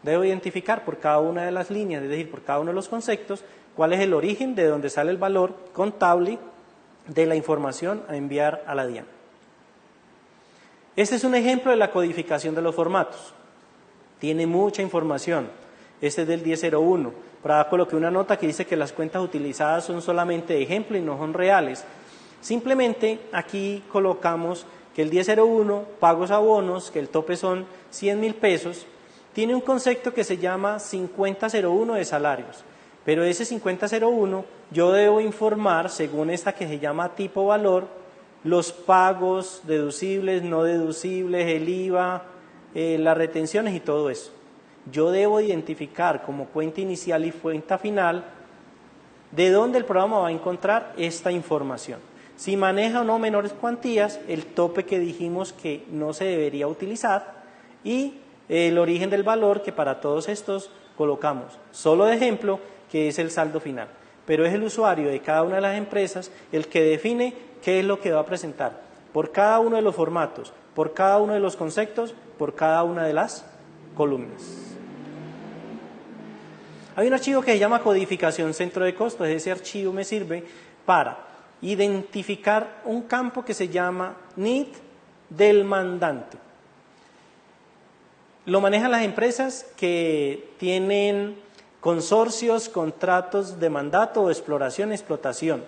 A: Debo identificar por cada una de las líneas, es decir, por cada uno de los conceptos, cuál es el origen de donde sale el valor contable de la información a enviar a la DIAN. Este es un ejemplo de la codificación de los formatos. Tiene mucha información. Este es del 1001. Por acá coloqué una nota que dice que las cuentas utilizadas son solamente de ejemplo y no son reales. Simplemente aquí colocamos que el 1001, pagos a bonos, que el tope son 100.000 pesos, tiene un concepto que se llama 5001 de salarios. Pero ese 5001 yo debo informar, según esta que se llama tipo valor, los pagos deducibles, no deducibles, el IVA, las retenciones y todo eso. Yo debo identificar como cuenta inicial y cuenta final de dónde el programa va a encontrar esta información. Si maneja o no menores cuantías, el tope que dijimos que no se debería utilizar y el origen del valor que para todos estos colocamos. Solo de ejemplo, que es el saldo final. Pero es el usuario de cada una de las empresas el que define qué es lo que va a presentar por cada uno de los formatos, por cada uno de los conceptos, por cada una de las columnas. Hay un archivo que se llama codificación centro de costos. Ese archivo me sirve para identificar un campo que se llama NID del mandante. Lo manejan las empresas que tienen consorcios, contratos de mandato o exploración, explotación.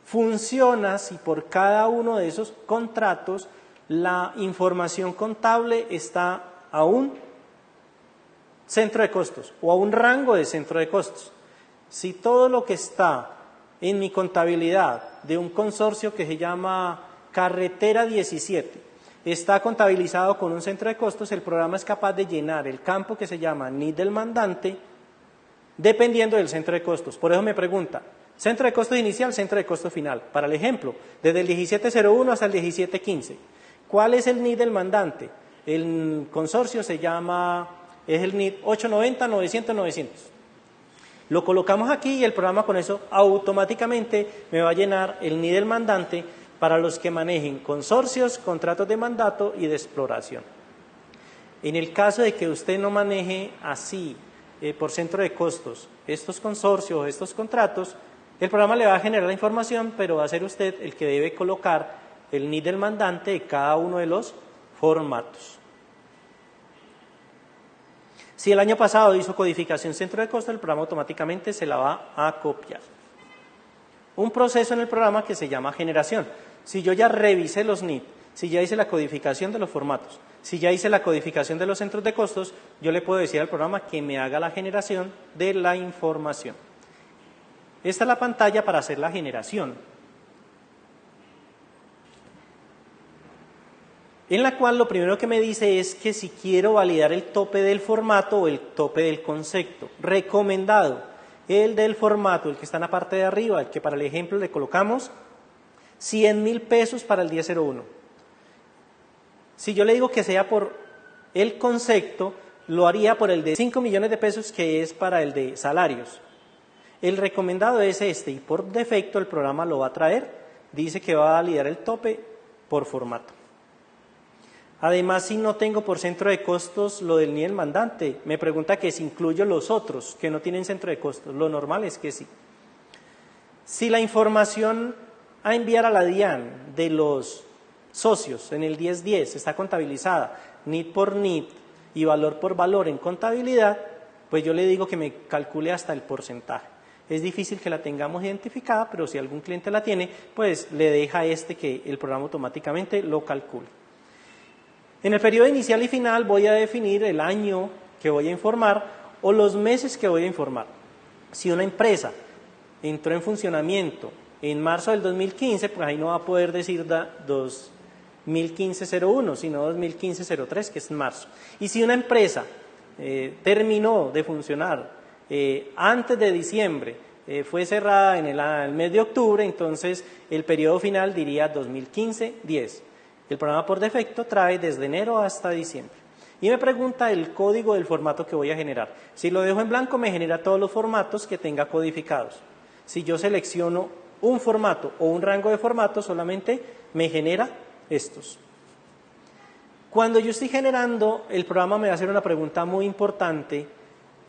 A: Funciona si por cada uno de esos contratos la información contable está a un centro de costos o a un rango de centro de costos. Si todo lo que está en mi contabilidad de un consorcio que se llama Carretera 17 está contabilizado con un centro de costos, el programa es capaz de llenar el campo que se llama NID del mandante dependiendo del centro de costos. Por eso me pregunta, centro de costos inicial, centro de costos final. Para el ejemplo, desde el 1701 hasta el 1715. ¿Cuál es el NID del mandante? El consorcio es el NID 890, 900, 900. Lo colocamos aquí y el programa con eso automáticamente me va a llenar el NID del mandante para los que manejen consorcios, contratos de mandato y de exploración. En el caso de que usted no maneje así por centro de costos estos consorcios, estos contratos, el programa le va a generar la información, pero va a ser usted el que debe colocar el NID del mandante de cada uno de los formatos. Si el año pasado hizo codificación centro de costos, el programa automáticamente se la va a copiar. Un proceso en el programa que se llama generación. Si yo ya revisé los NID, si ya hice la codificación de los formatos, si ya hice la codificación de los centros de costos, yo le puedo decir al programa que me haga la generación de la información. Esta es la pantalla para hacer la generación, en la cual lo primero que me dice es que si quiero validar el tope del formato o el tope del concepto. Recomendado, el del formato, el que está en la parte de arriba, el que para el ejemplo le colocamos 100.000 pesos para el 1001. Si yo le digo que sea por el concepto, lo haría por el de 5 millones de pesos, que es para el de salarios. El recomendado es este y por defecto el programa lo va a traer. Dice que va a validar el tope por formato. Además, si no tengo por centro de costos lo del NID mandante, me pregunta que si incluyo los otros que no tienen centro de costos. Lo normal es que sí. Si la información a enviar a la DIAN de los socios en el 1010 está contabilizada NID por NID y valor por valor en contabilidad, pues yo le digo que me calcule hasta el porcentaje. Es difícil que la tengamos identificada, pero si algún cliente la tiene, pues le deja que el programa automáticamente lo calcule. En el periodo inicial y final voy a definir el año que voy a informar o los meses que voy a informar. Si una empresa entró en funcionamiento en marzo del 2015, pues ahí no va a poder decir 2015-01, sino 2015-03, que es en marzo. Y si una empresa terminó de funcionar antes de diciembre, fue cerrada en el mes de octubre, entonces el periodo final diría 2015-10. El programa por defecto trae desde enero hasta diciembre. Y me pregunta el código del formato que voy a generar. Si lo dejo en blanco, me genera todos los formatos que tenga codificados. Si yo selecciono un formato o un rango de formatos, solamente me genera estos. Cuando yo estoy generando, el programa me va a hacer una pregunta muy importante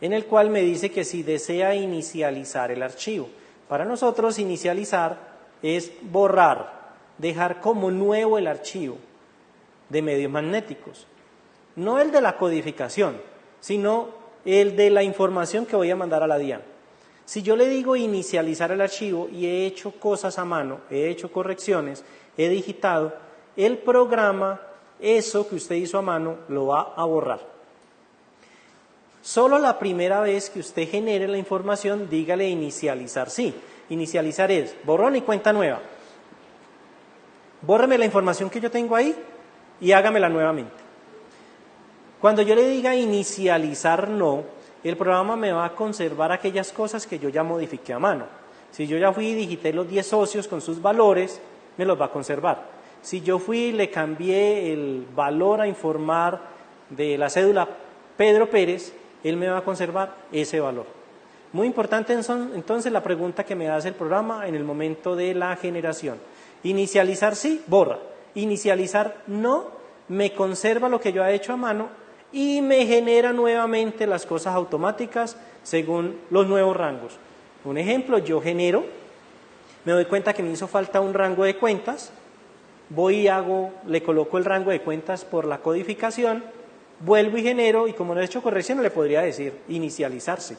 A: en el cual me dice que si desea inicializar el archivo. Para nosotros inicializar es borrar, dejar como nuevo el archivo de medios magnéticos. No el de la codificación, sino el de la información que voy a mandar a la DIAN. Si yo le digo inicializar el archivo y he hecho cosas a mano, he hecho correcciones, he digitado, el programa, eso que usted hizo a mano, lo va a borrar. Solo la primera vez que usted genere la información, dígale inicializar sí. Inicializar es borrón y cuenta nueva. Bórreme la información que yo tengo ahí y hágamela nuevamente. Cuando yo le diga inicializar no, el programa me va a conservar aquellas cosas que yo ya modifiqué a mano. Si yo ya fui y digité los 10 socios con sus valores, me los va a conservar. Si yo fui y le cambié el valor a informar de la cédula Pedro Pérez, él me va a conservar ese valor. Muy importante entonces la pregunta que me hace el programa en el momento de la generación. Inicializar sí, borra. Inicializar no, me conserva lo que yo he hecho a mano y me genera nuevamente las cosas automáticas según los nuevos rangos. Un ejemplo, yo genero, me doy cuenta que me hizo falta un rango de cuentas, voy y le coloco el rango de cuentas por la codificación, vuelvo y genero, y como no he hecho corrección, le podría decir inicializarse.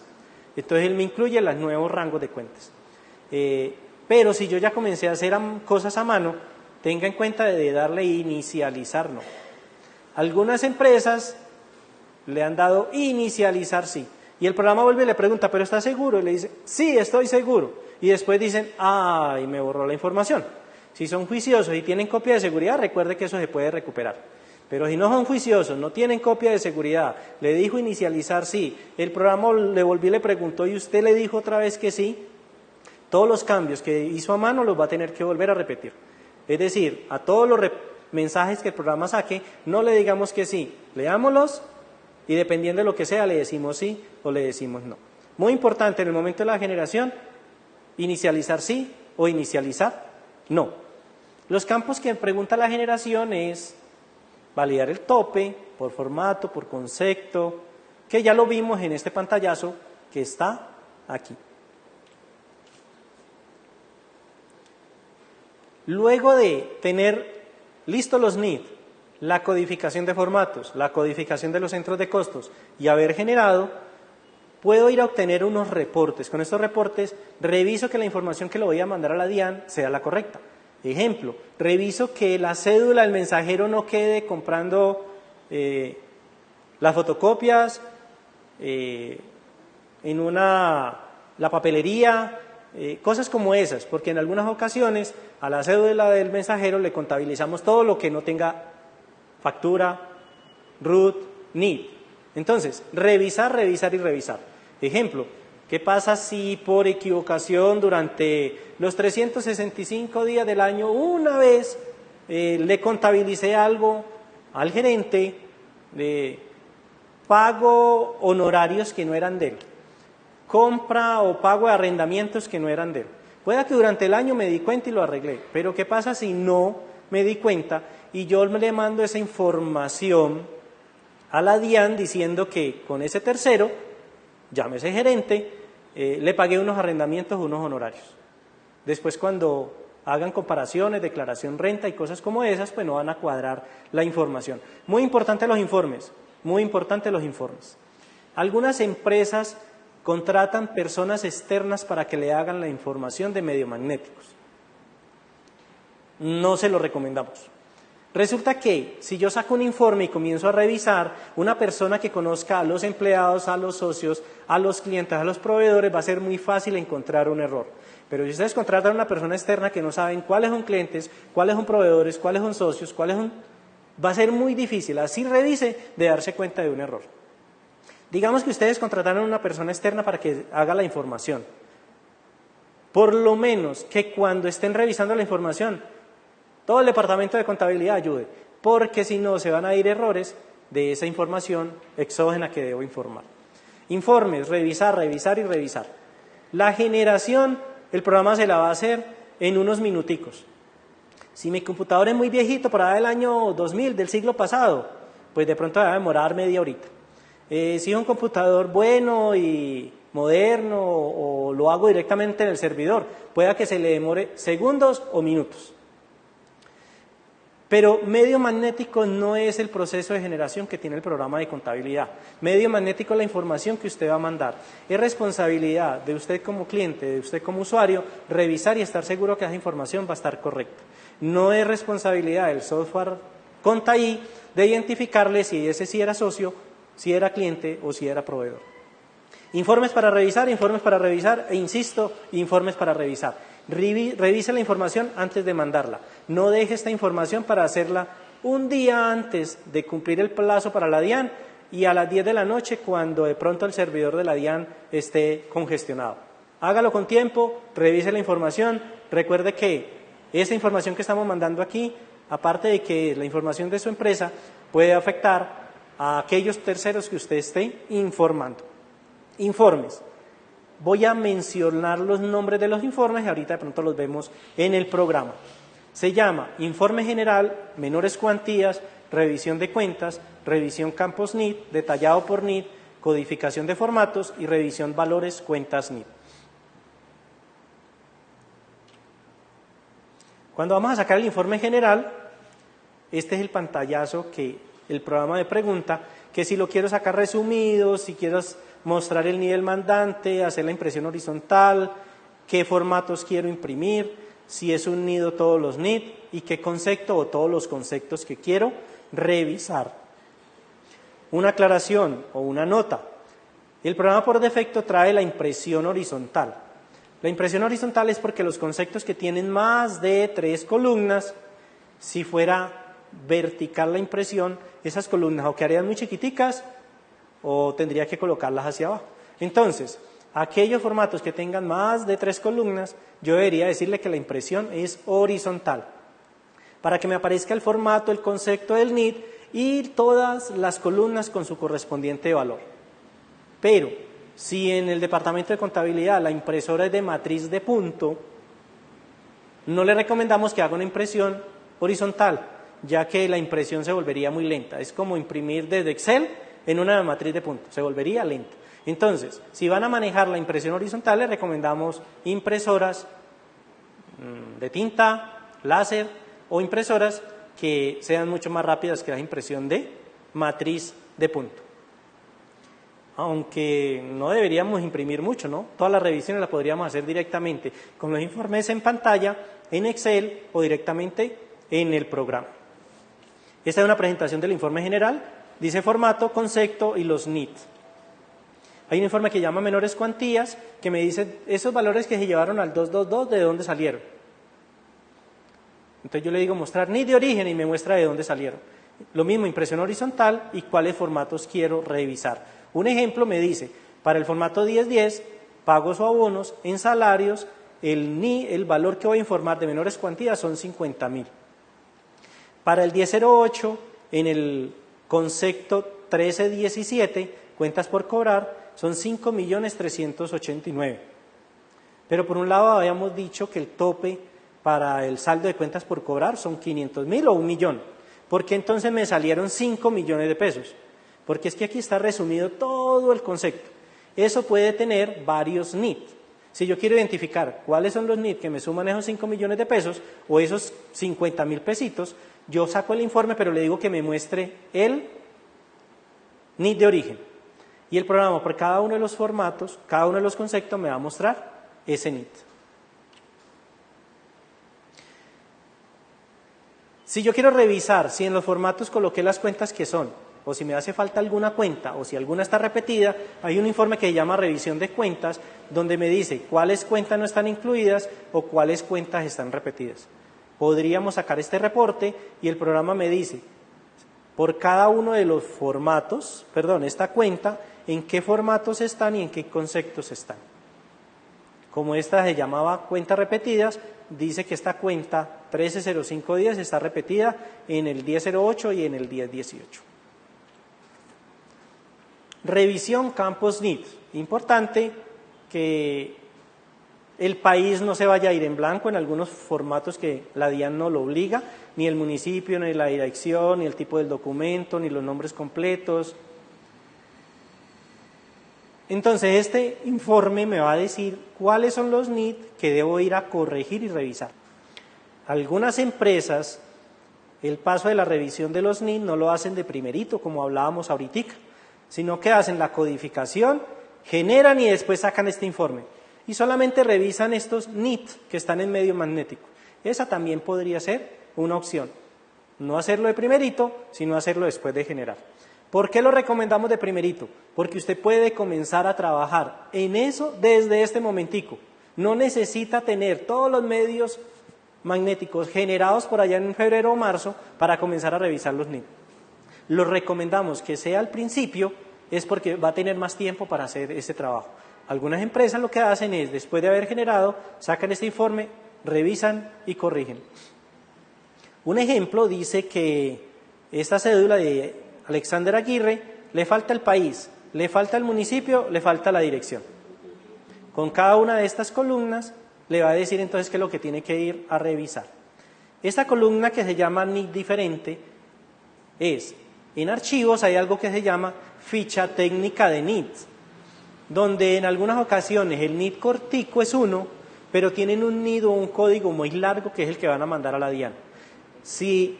A: Entonces él me incluye los nuevos rangos de cuentas. Pero si yo ya comencé a hacer cosas a mano, tenga en cuenta de darle inicializar no. Algunas empresas le han dado inicializar sí. Y el programa vuelve y le pregunta, ¿pero está seguro? Y le dice, sí, estoy seguro. Y después dicen, ay, me borró la información. Si son juiciosos y tienen copia de seguridad, recuerde que eso se puede recuperar. Pero si no son juiciosos, no tienen copia de seguridad, le dijo inicializar sí, el programa le volvió y le preguntó y usted le dijo otra vez que sí, todos los cambios que hizo a mano los va a tener que volver a repetir. Es decir, a todos los mensajes que el programa saque, no le digamos que sí, leámoslos y dependiendo de lo que sea, le decimos sí o le decimos no. Muy importante en el momento de la generación, inicializar sí o inicializar no. Los campos que pregunta la generación es validar el tope por formato, por concepto, que ya lo vimos en este pantallazo que está aquí. Luego de tener listos los NID, la codificación de formatos, la codificación de los centros de costos y haber generado, puedo ir a obtener unos reportes. Con estos reportes reviso que la información que le voy a mandar a la DIAN sea la correcta. Ejemplo, reviso que la cédula del mensajero no quede comprando las fotocopias en la papelería, cosas como esas, porque en algunas ocasiones a la cédula del mensajero le contabilizamos todo lo que no tenga factura, RUT, NID. Entonces, revisar y revisar. Ejemplo, ¿qué pasa si por equivocación durante los 365 días del año una vez le contabilicé algo al gerente de pago honorarios que no eran de él, compra o pago de arrendamientos que no eran de él? Pueda que durante el año me di cuenta y lo arreglé, pero ¿qué pasa si no me di cuenta y yo le mando esa información a la DIAN diciendo que con ese tercero, llámese gerente, le pagué unos arrendamientos, unos honorarios? Después cuando hagan comparaciones, declaración renta y cosas como esas, pues no van a cuadrar la información. Muy importante los informes, muy importante los informes. Algunas empresas contratan personas externas para que le hagan la información de mediomagnéticos. No se lo recomendamos. Resulta que si yo saco un informe y comienzo a revisar, una persona que conozca a los empleados, a los socios, a los clientes, a los proveedores, va a ser muy fácil encontrar un error. Pero si ustedes contratan a una persona externa que no saben cuáles son clientes, cuáles son proveedores, cuáles son socios, va a ser muy difícil, así revise, de darse cuenta de un error. Digamos que ustedes contrataron a una persona externa para que haga la información. Por lo menos que cuando estén revisando la información, todo el departamento de contabilidad ayude, porque si no se van a ir errores de esa información exógena que debo informar. Informes, revisar y revisar. La generación, el programa se la va a hacer en unos minuticos. Si mi computador es muy viejito, para el año 2000 del siglo pasado, pues de pronto va a demorar media horita. Si es un computador bueno y moderno o lo hago directamente en el servidor, pueda que se le demore segundos o minutos. Pero medio magnético no es el proceso de generación que tiene el programa de contabilidad. Medio magnético es la información que usted va a mandar. Es responsabilidad de usted como cliente, de usted como usuario, revisar y estar seguro que esa información va a estar correcta. No es responsabilidad del software ContaI de identificarle si ese sí era socio, si era cliente o si era proveedor. Informes para revisar e insisto, informes para revisar. Revise la información antes de mandarla. No deje esta información para hacerla un día antes de cumplir el plazo para la DIAN y a las 10 de la noche cuando de pronto el servidor de la DIAN esté congestionado. Hágalo con tiempo, revise la información. Recuerde que esta información que estamos mandando aquí, aparte de que la información de su empresa, puede afectar a aquellos terceros que usted esté informando. Informes. Voy a mencionar los nombres de los informes y ahorita de pronto los vemos en el programa. Se llama Informe General, Menores Cuantías, Revisión de Cuentas, Revisión Campos NIT, Detallado por NIT, Codificación de Formatos y Revisión Valores Cuentas NIT. Cuando vamos a sacar el informe general, este es el pantallazo que el programa me pregunta, que si lo quiero sacar resumido, si quiero mostrar el nivel mandante, hacer la impresión horizontal, qué formatos quiero imprimir, si es un nido todos los NID y qué concepto o todos los conceptos que quiero revisar. Una aclaración o una nota. El programa por defecto trae la impresión horizontal. La impresión horizontal es porque los conceptos que tienen más de 3 columnas, si fuera vertical la impresión, esas columnas o quedarían muy chiquiticas o tendría que colocarlas hacia abajo. Entonces, aquellos formatos que tengan más de 3 columnas, yo debería decirle que la impresión es horizontal, para que me aparezca el formato, el concepto del NID y todas las columnas con su correspondiente valor. Pero, si en el departamento de contabilidad la impresora es de matriz de punto, no le recomendamos que haga una impresión horizontal, ya que la impresión se volvería muy lenta. Es como imprimir desde Excel en una matriz de punto, se volvería lenta. Entonces, si van a manejar la impresión horizontal, les recomendamos impresoras de tinta, láser o impresoras que sean mucho más rápidas que la impresión de matriz de punto. Aunque no deberíamos imprimir mucho, ¿no? Todas las revisiones las podríamos hacer directamente con los informes en pantalla, en Excel o directamente en el programa. Esta es una presentación del informe general. Dice formato, concepto y los NIT. Hay un informe que llama menores cuantías, que me dice esos valores que se llevaron al 222, ¿de dónde salieron? Entonces yo le digo mostrar NIT de origen y me muestra de dónde salieron. Lo mismo, impresión horizontal y cuáles formatos quiero revisar. Un ejemplo me dice, para el formato 1010, pagos o abonos, en salarios, el valor que voy a informar de menores cuantías son 50.000. Para el 1008, en el concepto 1317, cuentas por cobrar, son 5.389.000. Pero por un lado habíamos dicho que el tope para el saldo de cuentas por cobrar son 500.000 o 1.000.000. ¿Por qué entonces me salieron 5 millones de pesos? Porque es que aquí está resumido todo el concepto. Eso puede tener varios NIT. Si yo quiero identificar cuáles son los NIT que me suman esos 5 millones de pesos o esos 50.000 pesitos, yo saco el informe, pero le digo que me muestre el NIT de origen. Y el programa, por cada uno de los formatos, cada uno de los conceptos, me va a mostrar ese NIT. Si yo quiero revisar si en los formatos coloqué las cuentas que son, o si me hace falta alguna cuenta, o si alguna está repetida, hay un informe que se llama revisión de cuentas, donde me dice cuáles cuentas no están incluidas o cuáles cuentas están repetidas. Podríamos sacar este reporte y el programa me dice, por cada uno de los formatos, esta cuenta, en qué formatos están y en qué conceptos están. Como esta se llamaba cuentas repetidas, dice que esta cuenta 130510 está repetida en el 1008 y en el 1018. Revisión campos NIT. Importante que el país no se vaya a ir en blanco en algunos formatos que la DIAN no lo obliga, ni el municipio, ni la dirección, ni el tipo del documento, ni los nombres completos. Entonces este informe me va a decir cuáles son los NID que debo ir a corregir y revisar. Algunas empresas, el paso de la revisión de los NID no lo hacen de primerito, como hablábamos ahorita, sino que hacen la codificación, generan y después sacan este informe. Y solamente revisan estos NID que están en medio magnético. Esa también podría ser una opción. No hacerlo de primerito, sino hacerlo después de generar. ¿Por qué lo recomendamos de primerito? Porque usted puede comenzar a trabajar en eso desde este momentico. No necesita tener todos los medios magnéticos generados por allá en febrero o marzo para comenzar a revisar los NID. Lo recomendamos que sea al principio, es porque va a tener más tiempo para hacer ese trabajo. Algunas empresas lo que hacen es, después de haber generado, sacan este informe, revisan y corrigen. Un ejemplo dice que esta cédula de Alexander Aguirre le falta el país, le falta el municipio, le falta la dirección. Con cada una de estas columnas le va a decir entonces qué es lo que tiene que ir a revisar. Esta columna que se llama NID diferente es, en archivos hay algo que se llama ficha técnica de NID, donde en algunas ocasiones el NID cortico es 1, pero tienen un NID o un código muy largo que es el que van a mandar a la DIAN. Si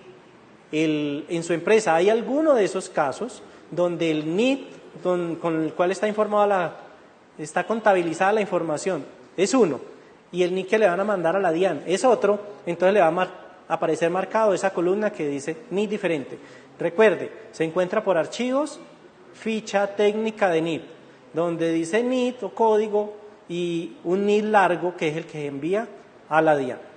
A: en su empresa hay alguno de esos casos donde el NID con el cual está informada está contabilizada la información es 1 y el NID que le van a mandar a la DIAN es otro, entonces le va a aparecer marcado esa columna que dice NID diferente. Recuerde, se encuentra por archivos, ficha técnica de NID, donde dice NID o código y un NID largo que es el que envía a la DIAN.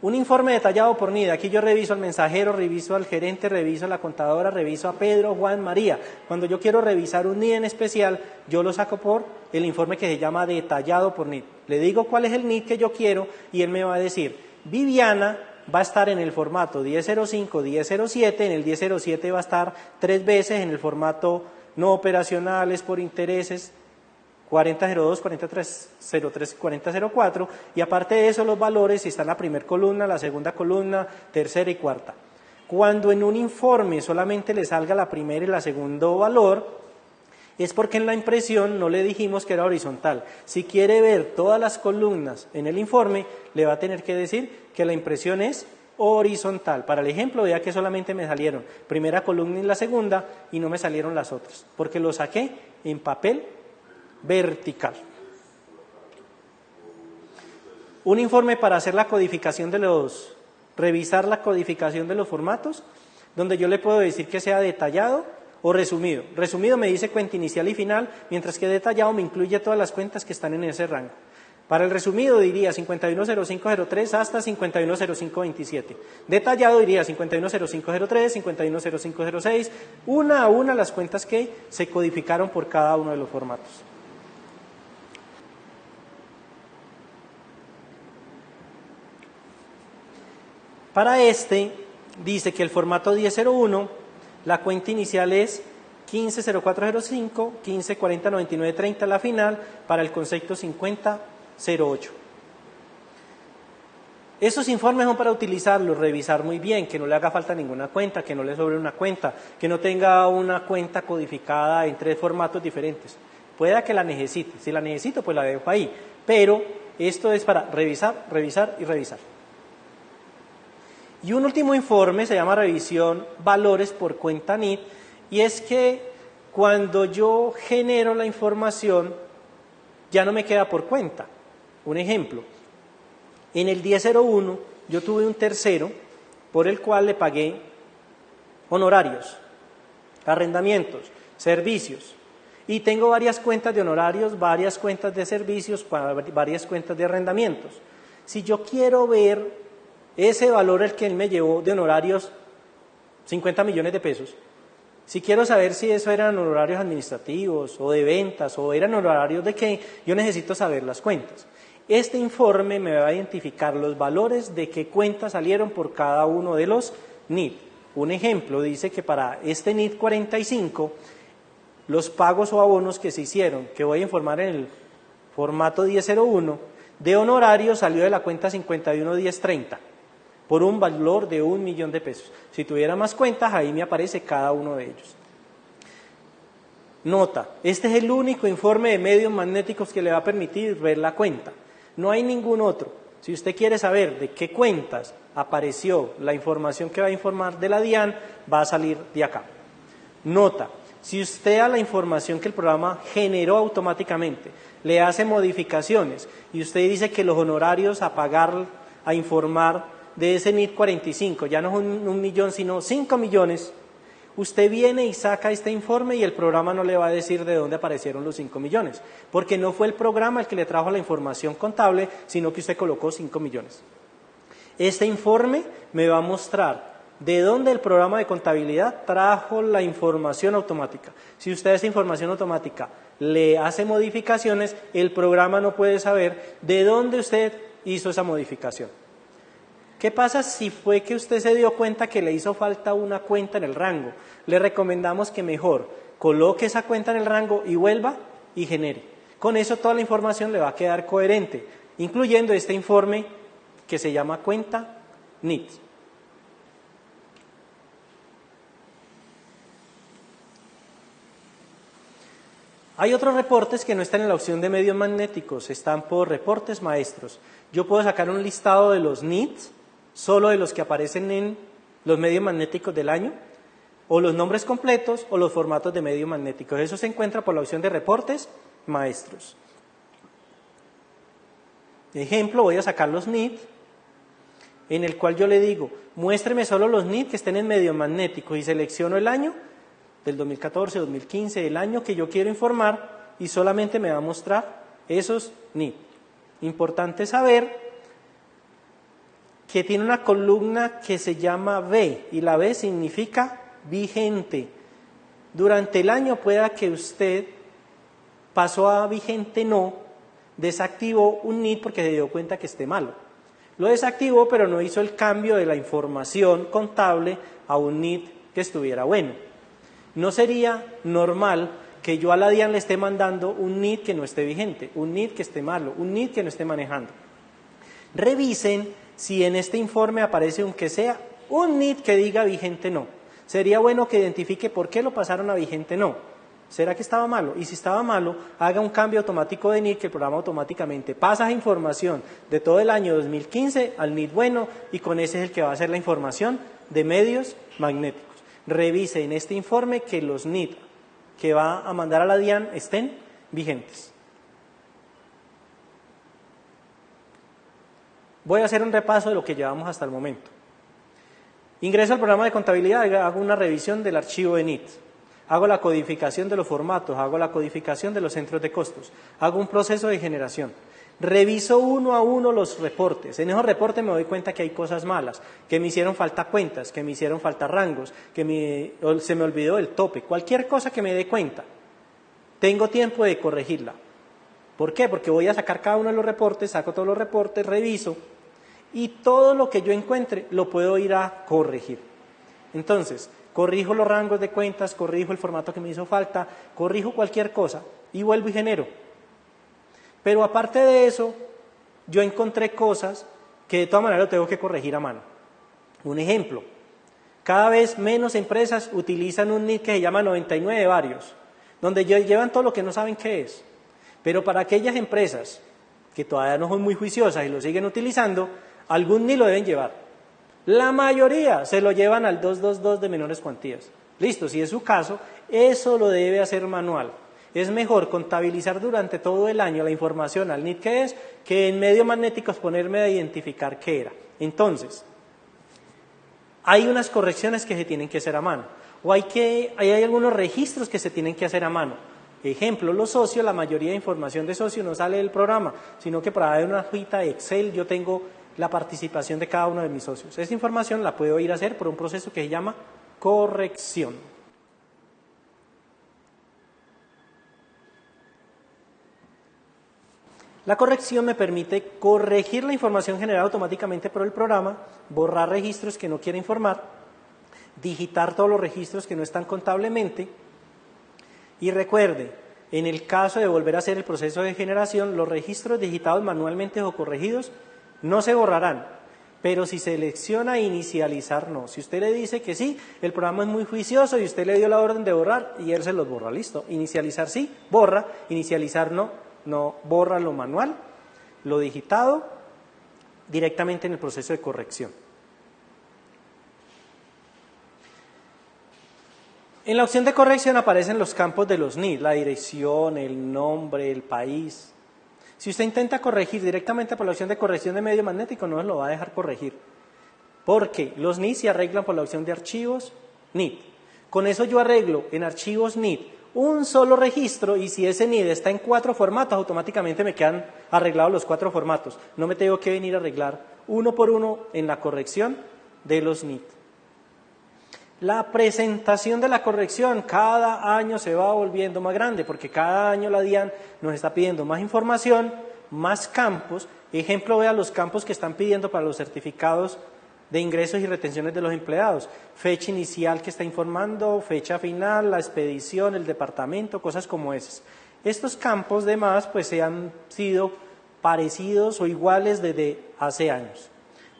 A: Un informe detallado por NID, aquí yo reviso al mensajero, reviso al gerente, reviso a la contadora, reviso a Pedro, Juan, María. Cuando yo quiero revisar un NID en especial, yo lo saco por el informe que se llama detallado por NID. Le digo cuál es el NID que yo quiero y él me va a decir, Viviana va a estar en el formato 1005, 1007, en el 1007 va a estar 3 veces, en el formato no operacionales por intereses, 4002, 4303, 4004, y aparte de eso los valores están en la primera columna, la segunda columna, tercera y cuarta. Cuando en un informe solamente le salga la primera y la segundo valor, es porque en la impresión no le dijimos que era horizontal. Si quiere ver todas las columnas en el informe, le va a tener que decir que la impresión es horizontal. Para el ejemplo, vea que solamente me salieron primera columna y la segunda y no me salieron las otras, porque lo saqué en papel vertical. Un informe para hacer la codificación revisar la codificación de los formatos, donde yo le puedo decir que sea detallado o resumido. Resumido me dice cuenta inicial y final, mientras que detallado me incluye todas las cuentas que están en ese rango. Para el resumido diría 510503 hasta 510527. Detallado diría 510503, 510506, una a una las cuentas que se codificaron por cada uno de los formatos. Para este, dice que el formato 1001, la cuenta inicial es 150405, 15409930 la final, para el concepto 5008. Esos informes son para utilizarlos, revisar muy bien, que no le haga falta ninguna cuenta, que no le sobre una cuenta, que no tenga una cuenta codificada en 3 formatos diferentes. Pueda que la necesite, si la necesito pues la dejo ahí, pero esto es para revisar, revisar y revisar. Y un último informe se llama revisión valores por cuenta NID, y es que cuando yo genero la información ya no me queda por cuenta. Un ejemplo, en el 1001 yo tuve un tercero por el cual le pagué honorarios, arrendamientos, servicios, y tengo varias cuentas de honorarios, varias cuentas de servicios, varias cuentas de arrendamientos. Si yo quiero ver ese valor el que él me llevó de honorarios, 50 millones de pesos, si quiero saber si eso eran honorarios administrativos o de ventas o eran honorarios de qué, yo necesito saber las cuentas. Este informe me va a identificar los valores de qué cuentas salieron por cada uno de los NID. Un ejemplo dice que para este NID 45, los pagos o abonos que se hicieron, que voy a informar en formato 1001, de honorario salió de la cuenta 511030 por un valor de 1.000.000 de pesos. Si tuviera más cuentas, ahí me aparece cada uno de ellos. Nota, este es el único informe de medios magnéticos que le va a permitir ver la cuenta. No hay ningún otro. Si usted quiere saber de qué cuentas apareció la información que va a informar de la DIAN, va a salir de acá. Nota, si usted a la información que el programa generó automáticamente le hace modificaciones y usted dice que los honorarios a pagar, a informar de ese NIT 45, ya no es 1.000.000 sino 5 millones, usted viene y saca este informe y el programa no le va a decir de dónde aparecieron los 5 millones, porque no fue el programa el que le trajo la información contable, sino que usted colocó 5 millones. Este informe me va a mostrar de dónde el programa de contabilidad trajo la información automática. Si usted a esa información automática le hace modificaciones, el programa no puede saber de dónde usted hizo esa modificación. ¿Qué pasa si fue que usted se dio cuenta que le hizo falta una cuenta en el rango? Le recomendamos que mejor coloque esa cuenta en el rango y vuelva y genere. Con eso toda la información le va a quedar coherente, incluyendo este informe que se llama cuenta NIT. Hay otros reportes que no están en la opción de medios magnéticos, están por reportes maestros. Yo puedo sacar un listado de los NITs, solo de los que aparecen en los medios magnéticos del año, o los nombres completos o los formatos de medios magnéticos. Eso se encuentra por la opción de reportes maestros. Ejemplo, voy a sacar los NIT, en el cual yo le digo, muéstreme solo los NIT que estén en medios magnéticos y selecciono el año del 2014, 2015, el año que yo quiero informar y solamente me va a mostrar esos NIT. Importante saber que tiene una columna que se llama V y la V significa vigente. Durante el año pueda que usted pasó a vigente no, desactivó un NIT porque se dio cuenta que esté malo. Lo desactivó pero no hizo el cambio de la información contable a un NIT que estuviera bueno. No sería normal que yo a la DIAN le esté mandando un NIT que no esté vigente, un NIT que esté malo, un NIT que no esté manejando. Revisen si en este informe aparece aunque sea un NIT que diga vigente no. Sería bueno que identifique por qué lo pasaron a vigente no. ¿Será que estaba malo? Y si estaba malo, haga un cambio automático de NIT que el programa automáticamente pasa esa información de todo el año 2015 al NIT bueno y con ese es el que va a hacer la información de medios magnéticos. Revise en este informe que los NIT que va a mandar a la DIAN estén vigentes. Voy a hacer un repaso de lo que llevamos hasta el momento. Ingreso al programa de contabilidad y hago una revisión del archivo de NIT. Hago la codificación de los formatos, hago la codificación de los centros de costos, hago un proceso de generación. Reviso uno a uno los reportes. En esos reportes me doy cuenta que hay cosas malas, que me hicieron falta cuentas, que me hicieron falta rangos, que se me olvidó el tope, cualquier cosa que me dé cuenta. Tengo tiempo de corregirla. ¿Por qué? Porque voy a sacar cada uno de los reportes, saco todos los reportes, reviso y todo lo que yo encuentre lo puedo ir a corregir. Entonces, corrijo los rangos de cuentas, corrijo el formato que me hizo falta, corrijo cualquier cosa y vuelvo y genero. Pero aparte de eso, yo encontré cosas que de todas maneras tengo que corregir a mano. Un ejemplo, cada vez menos empresas utilizan un NIT que se llama 99 varios, donde llevan todo lo que no saben qué es. Pero para aquellas empresas que todavía no son muy juiciosas y lo siguen utilizando, algún NIT lo deben llevar. La mayoría se lo llevan al 222 de menores cuantías. Listo, si es su caso, eso lo debe hacer manual. Es mejor contabilizar durante todo el año la información al NIT que es, que en medios magnéticos ponerme a identificar qué era. Entonces, hay unas correcciones que se tienen que hacer a mano, o hay algunos registros que se tienen que hacer a mano. Ejemplo, los socios, la mayoría de información de socios no sale del programa, sino que para una hojita de Excel yo tengo la participación de cada uno de mis socios. Esa información la puedo ir a hacer por un proceso que se llama corrección. La corrección me permite corregir la información generada automáticamente por el programa, borrar registros que no quiere informar, digitar todos los registros que no están contablemente y recuerde, En el caso de volver a hacer el proceso de generación, los registros digitados manualmente o corregidos no se borrarán, pero si selecciona inicializar, no. Si usted le dice que sí, el programa es muy juicioso y usted le dio la orden de borrar y él se los borra, listo. Inicializar sí, borra, inicializar no, no borra lo manual, lo digitado, directamente en el proceso de corrección. En la opción de corrección aparecen los campos de los NID, la dirección, el nombre, el país. Si usted intenta corregir directamente por la opción de corrección de medio magnético, no se lo va a dejar corregir, porque los NID se arreglan por la opción de archivos NID. Con eso yo arreglo en archivos NID un solo registro y si ese NID está en 4 formatos, automáticamente me quedan arreglados los 4 formatos. No me tengo que venir a arreglar uno por uno en la corrección de los NID. La presentación de la corrección cada año se va volviendo más grande porque cada año la DIAN nos está pidiendo más información, más campos. Ejemplo, vea los campos que están pidiendo para los certificados de ingresos y retenciones de los empleados. Fecha inicial que está informando, fecha final, la expedición, el departamento, cosas como esas. Estos campos de más pues se han sido parecidos o iguales desde hace años.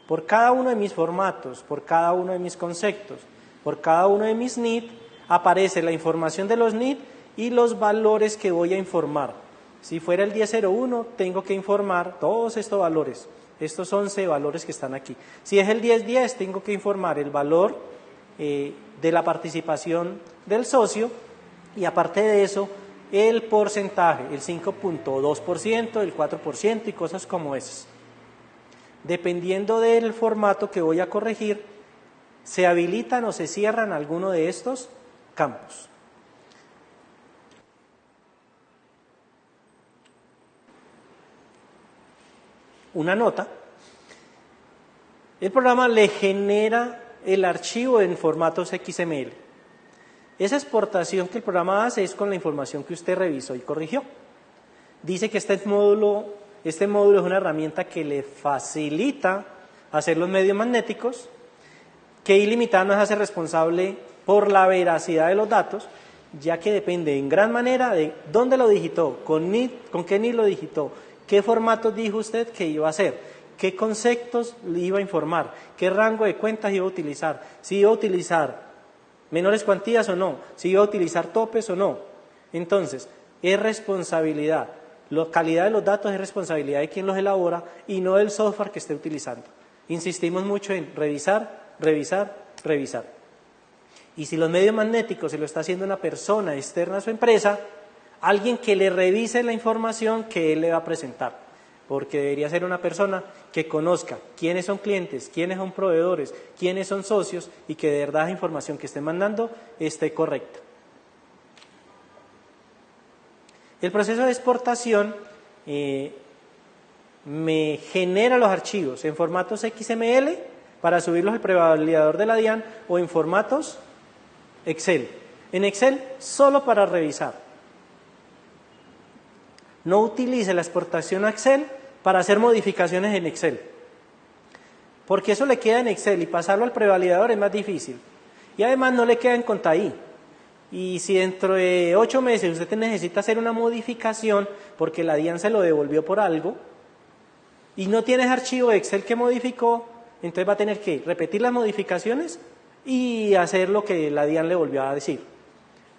A: Por cada uno de mis formatos, por cada uno de mis conceptos, por cada uno de mis NID, aparece la información de los NID y los valores que voy a informar. Si fuera el 1001, tengo que informar todos estos valores, estos 11 valores que están aquí. Si es el 1010, tengo que informar el valor de la participación del socio y aparte de eso, el porcentaje, el 5.2%, el 4% y cosas como esas. Dependiendo del formato que voy a corregir, se habilitan o se cierran alguno de estos campos. Una nota. El programa le genera el archivo en formatos XML. Esa exportación que el programa hace es con la información que usted revisó y corrigió. Dice que este módulo es una herramienta que le facilita hacer los medios magnéticos, que ilimitada nos hace responsable por la veracidad de los datos, ya que depende en gran manera de dónde lo digitó, con qué NID lo digitó, qué formato dijo usted que iba a hacer, qué conceptos le iba a informar, qué rango de cuentas iba a utilizar, si iba a utilizar menores cuantías o no, si iba a utilizar topes o no. Entonces, es responsabilidad, la calidad de los datos es responsabilidad de quien los elabora y no del software que esté utilizando. Insistimos mucho en revisar, revisar, revisar. Y si los medios magnéticos se lo está haciendo una persona externa a su empresa, alguien que le revise la información que él le va a presentar, porque debería ser una persona que conozca quiénes son clientes, quiénes son proveedores, quiénes son socios y que de verdad la información que esté mandando esté correcta. El proceso de exportación me genera los archivos en formatos XML para subirlos al prevalidador de la DIAN o en formatos Excel. En Excel solo para revisar. No utilice la exportación a Excel para hacer modificaciones en Excel, porque eso le queda en Excel y pasarlo al prevalidador es más difícil. Y además no le queda en Contaí. Y si dentro de 8 meses usted necesita hacer una modificación porque la DIAN se lo devolvió por algo y no tienes archivo de Excel que modificó, entonces va a tener que repetir las modificaciones y hacer lo que la DIAN le volvió a decir.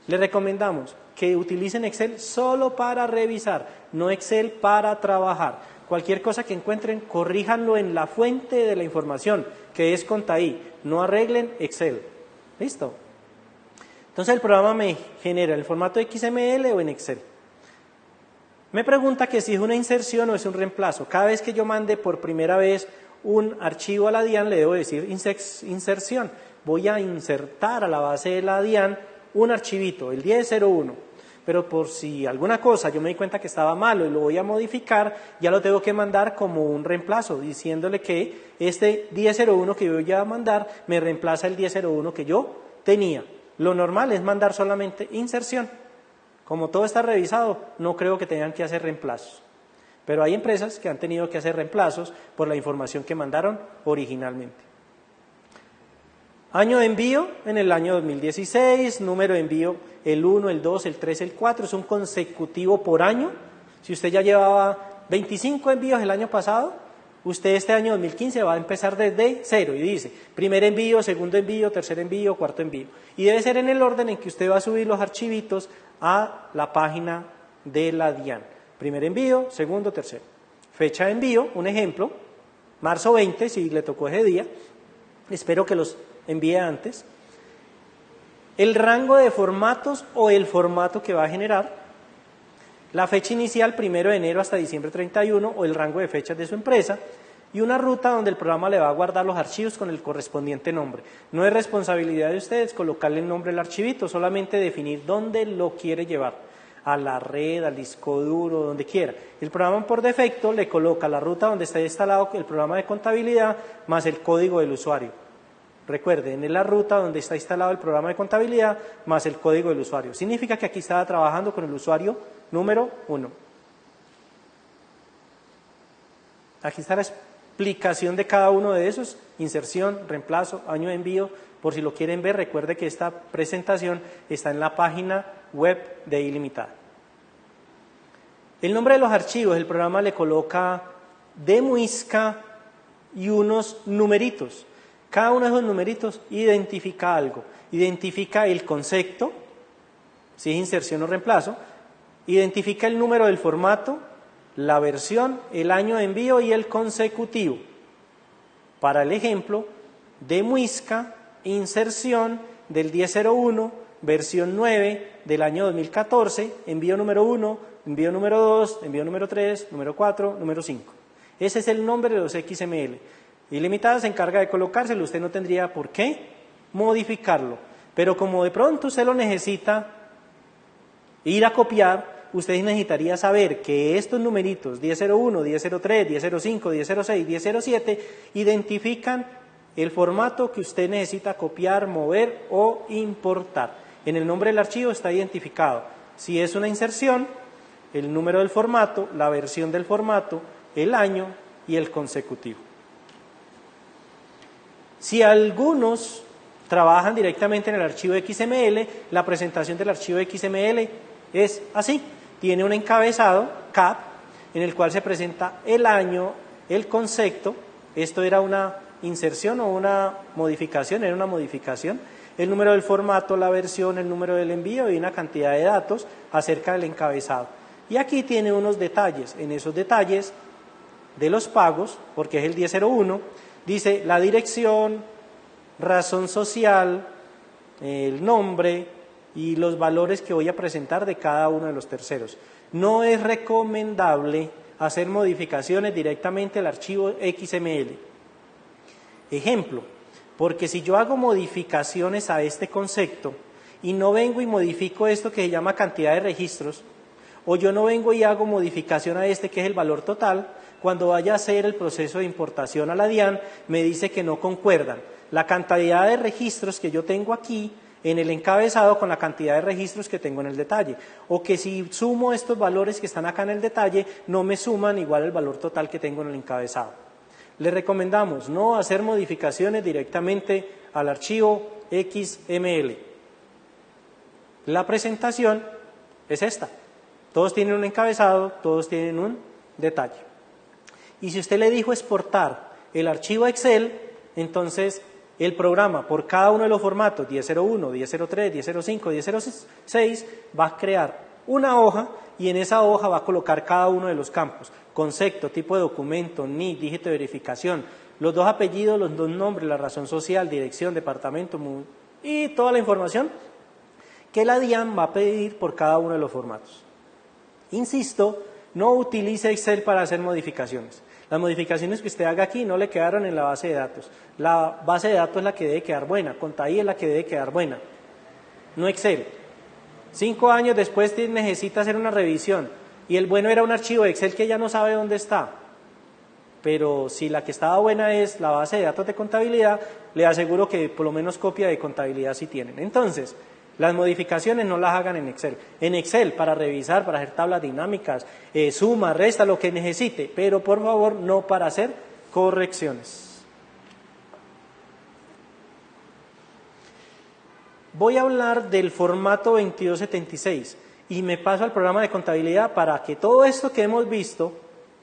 A: Le recomendamos que utilicen Excel solo para revisar, no Excel para trabajar. Cualquier cosa que encuentren, corríjanlo en la fuente de la información, que es Contaí. No arreglen Excel. ¿Listo? Entonces el programa me genera el formato XML o en Excel. Me pregunta que si es una inserción o es un reemplazo. Cada vez que yo mande por primera vez un archivo a la DIAN, le debo decir inserción. Voy a insertar a la base de la DIAN un archivito, el 1001. Pero por si alguna cosa yo me di cuenta que estaba malo y lo voy a modificar, ya lo tengo que mandar como un reemplazo, diciéndole que este 1001 que yo voy a mandar me reemplaza el 1001 que yo tenía. Lo normal es mandar solamente inserción. Como todo está revisado, no creo que tengan que hacer reemplazos. Pero hay empresas que han tenido que hacer reemplazos por la información que mandaron originalmente. Año de envío en el año 2016, número de envío el 1, el 2, el 3, el 4, es un consecutivo por año. Si usted ya llevaba 25 envíos el año pasado, usted este año 2015 va a empezar desde cero y dice, primer envío, segundo envío, tercer envío, cuarto envío. Y debe ser en el orden en que usted va a subir los archivitos a la página de la DIAN. Primer envío, segundo, tercero. Fecha de envío, un ejemplo, marzo 20, si le tocó ese día, espero que los envíe antes. El rango de formatos o el formato que va a generar, la fecha inicial 1 de enero hasta diciembre 31 o el rango de fechas de su empresa y una ruta donde el programa le va a guardar los archivos con el correspondiente nombre. No es responsabilidad de ustedes colocarle el nombre al archivito, solamente definir dónde lo quiere llevar, a la red, al disco duro, donde quiera. El programa por defecto le coloca la ruta donde está instalado el programa de contabilidad más el código del usuario. Recuerden, es la ruta donde está instalado el programa de contabilidad más el código del usuario. Significa que aquí estaba trabajando con el usuario número 1. Aquí está la explicación de cada uno de esos, inserción, reemplazo, año de envío. Por si lo quieren ver, recuerde que esta presentación está en la página web de Ilimitada. El nombre de los archivos, el programa le coloca de muisca y unos numeritos. Cada uno de esos numeritos identifica algo, identifica el concepto, si es inserción o reemplazo, identifica el número del formato, la versión, el año de envío y el consecutivo. Para el ejemplo, de muisca, inserción del 1001, versión 9 del año 2014, envío número 1, envío número 2, envío número 3, número 4, número 5. Ese es el nombre de los XML. Ilimitada se encarga de colocárselo, usted no tendría por qué modificarlo. Pero como de pronto usted lo necesita ir a copiar, usted necesitaría saber que estos numeritos 1001, 1003, 1005, 1006, 1007 identifican el formato que usted necesita copiar, mover o importar. En el nombre del archivo está identificado si es una inserción, el número del formato, la versión del formato, el año y el consecutivo. Si algunos trabajan directamente en el archivo XML, la presentación del archivo XML es así. Tiene un encabezado, CAP, en el cual se presenta el año, el concepto, esto era una inserción o una modificación, era una modificación, el número del formato, la versión, el número del envío y una cantidad de datos acerca del encabezado. Y aquí tiene unos detalles, en esos detalles de los pagos, porque es el 1001, dice la dirección, razón social, el nombre y los valores que voy a presentar de cada uno de los terceros. No es recomendable hacer modificaciones directamente al archivo XML. Ejemplo, porque si yo hago modificaciones a este concepto y no vengo y modifico esto que se llama cantidad de registros, o yo no vengo y hago modificación a este que es el valor total, cuando vaya a hacer el proceso de importación a la DIAN, me dice que no concuerdan la cantidad de registros que yo tengo aquí en el encabezado con la cantidad de registros que tengo en el detalle, o que si sumo estos valores que están acá en el detalle, no me suman igual el valor total que tengo en el encabezado. Le recomendamos no hacer modificaciones directamente al archivo XML. La presentación es esta. Todos tienen un encabezado, todos tienen un detalle. Y si usted le dijo exportar el archivo Excel, entonces el programa por cada uno de los formatos, 1001, 1003, 1005, 1006, va a crear una hoja y en esa hoja va a colocar cada uno de los campos, concepto, tipo de documento, NIC, dígito de verificación, los dos apellidos, los dos nombres, la razón social, dirección, departamento y toda la información que la DIAN va a pedir por cada uno de los formatos. Insisto, no utilice Excel para hacer modificaciones. Las modificaciones que usted haga aquí no le quedaron en la base de datos. La base de datos es la que debe quedar buena, Contaí es la que debe quedar buena, no Excel. 5 años después necesita hacer una revisión y el bueno era un archivo de Excel que ya no sabe dónde está. Pero si la que estaba buena es la base de datos de contabilidad, le aseguro que por lo menos copia de contabilidad sí tienen. Entonces, las modificaciones no las hagan en Excel. En Excel para revisar, para hacer tablas dinámicas, suma, resta, lo que necesite, pero por favor no para hacer correcciones. voy a hablar del formato 2276 y me paso al programa de contabilidad para que todo esto que hemos visto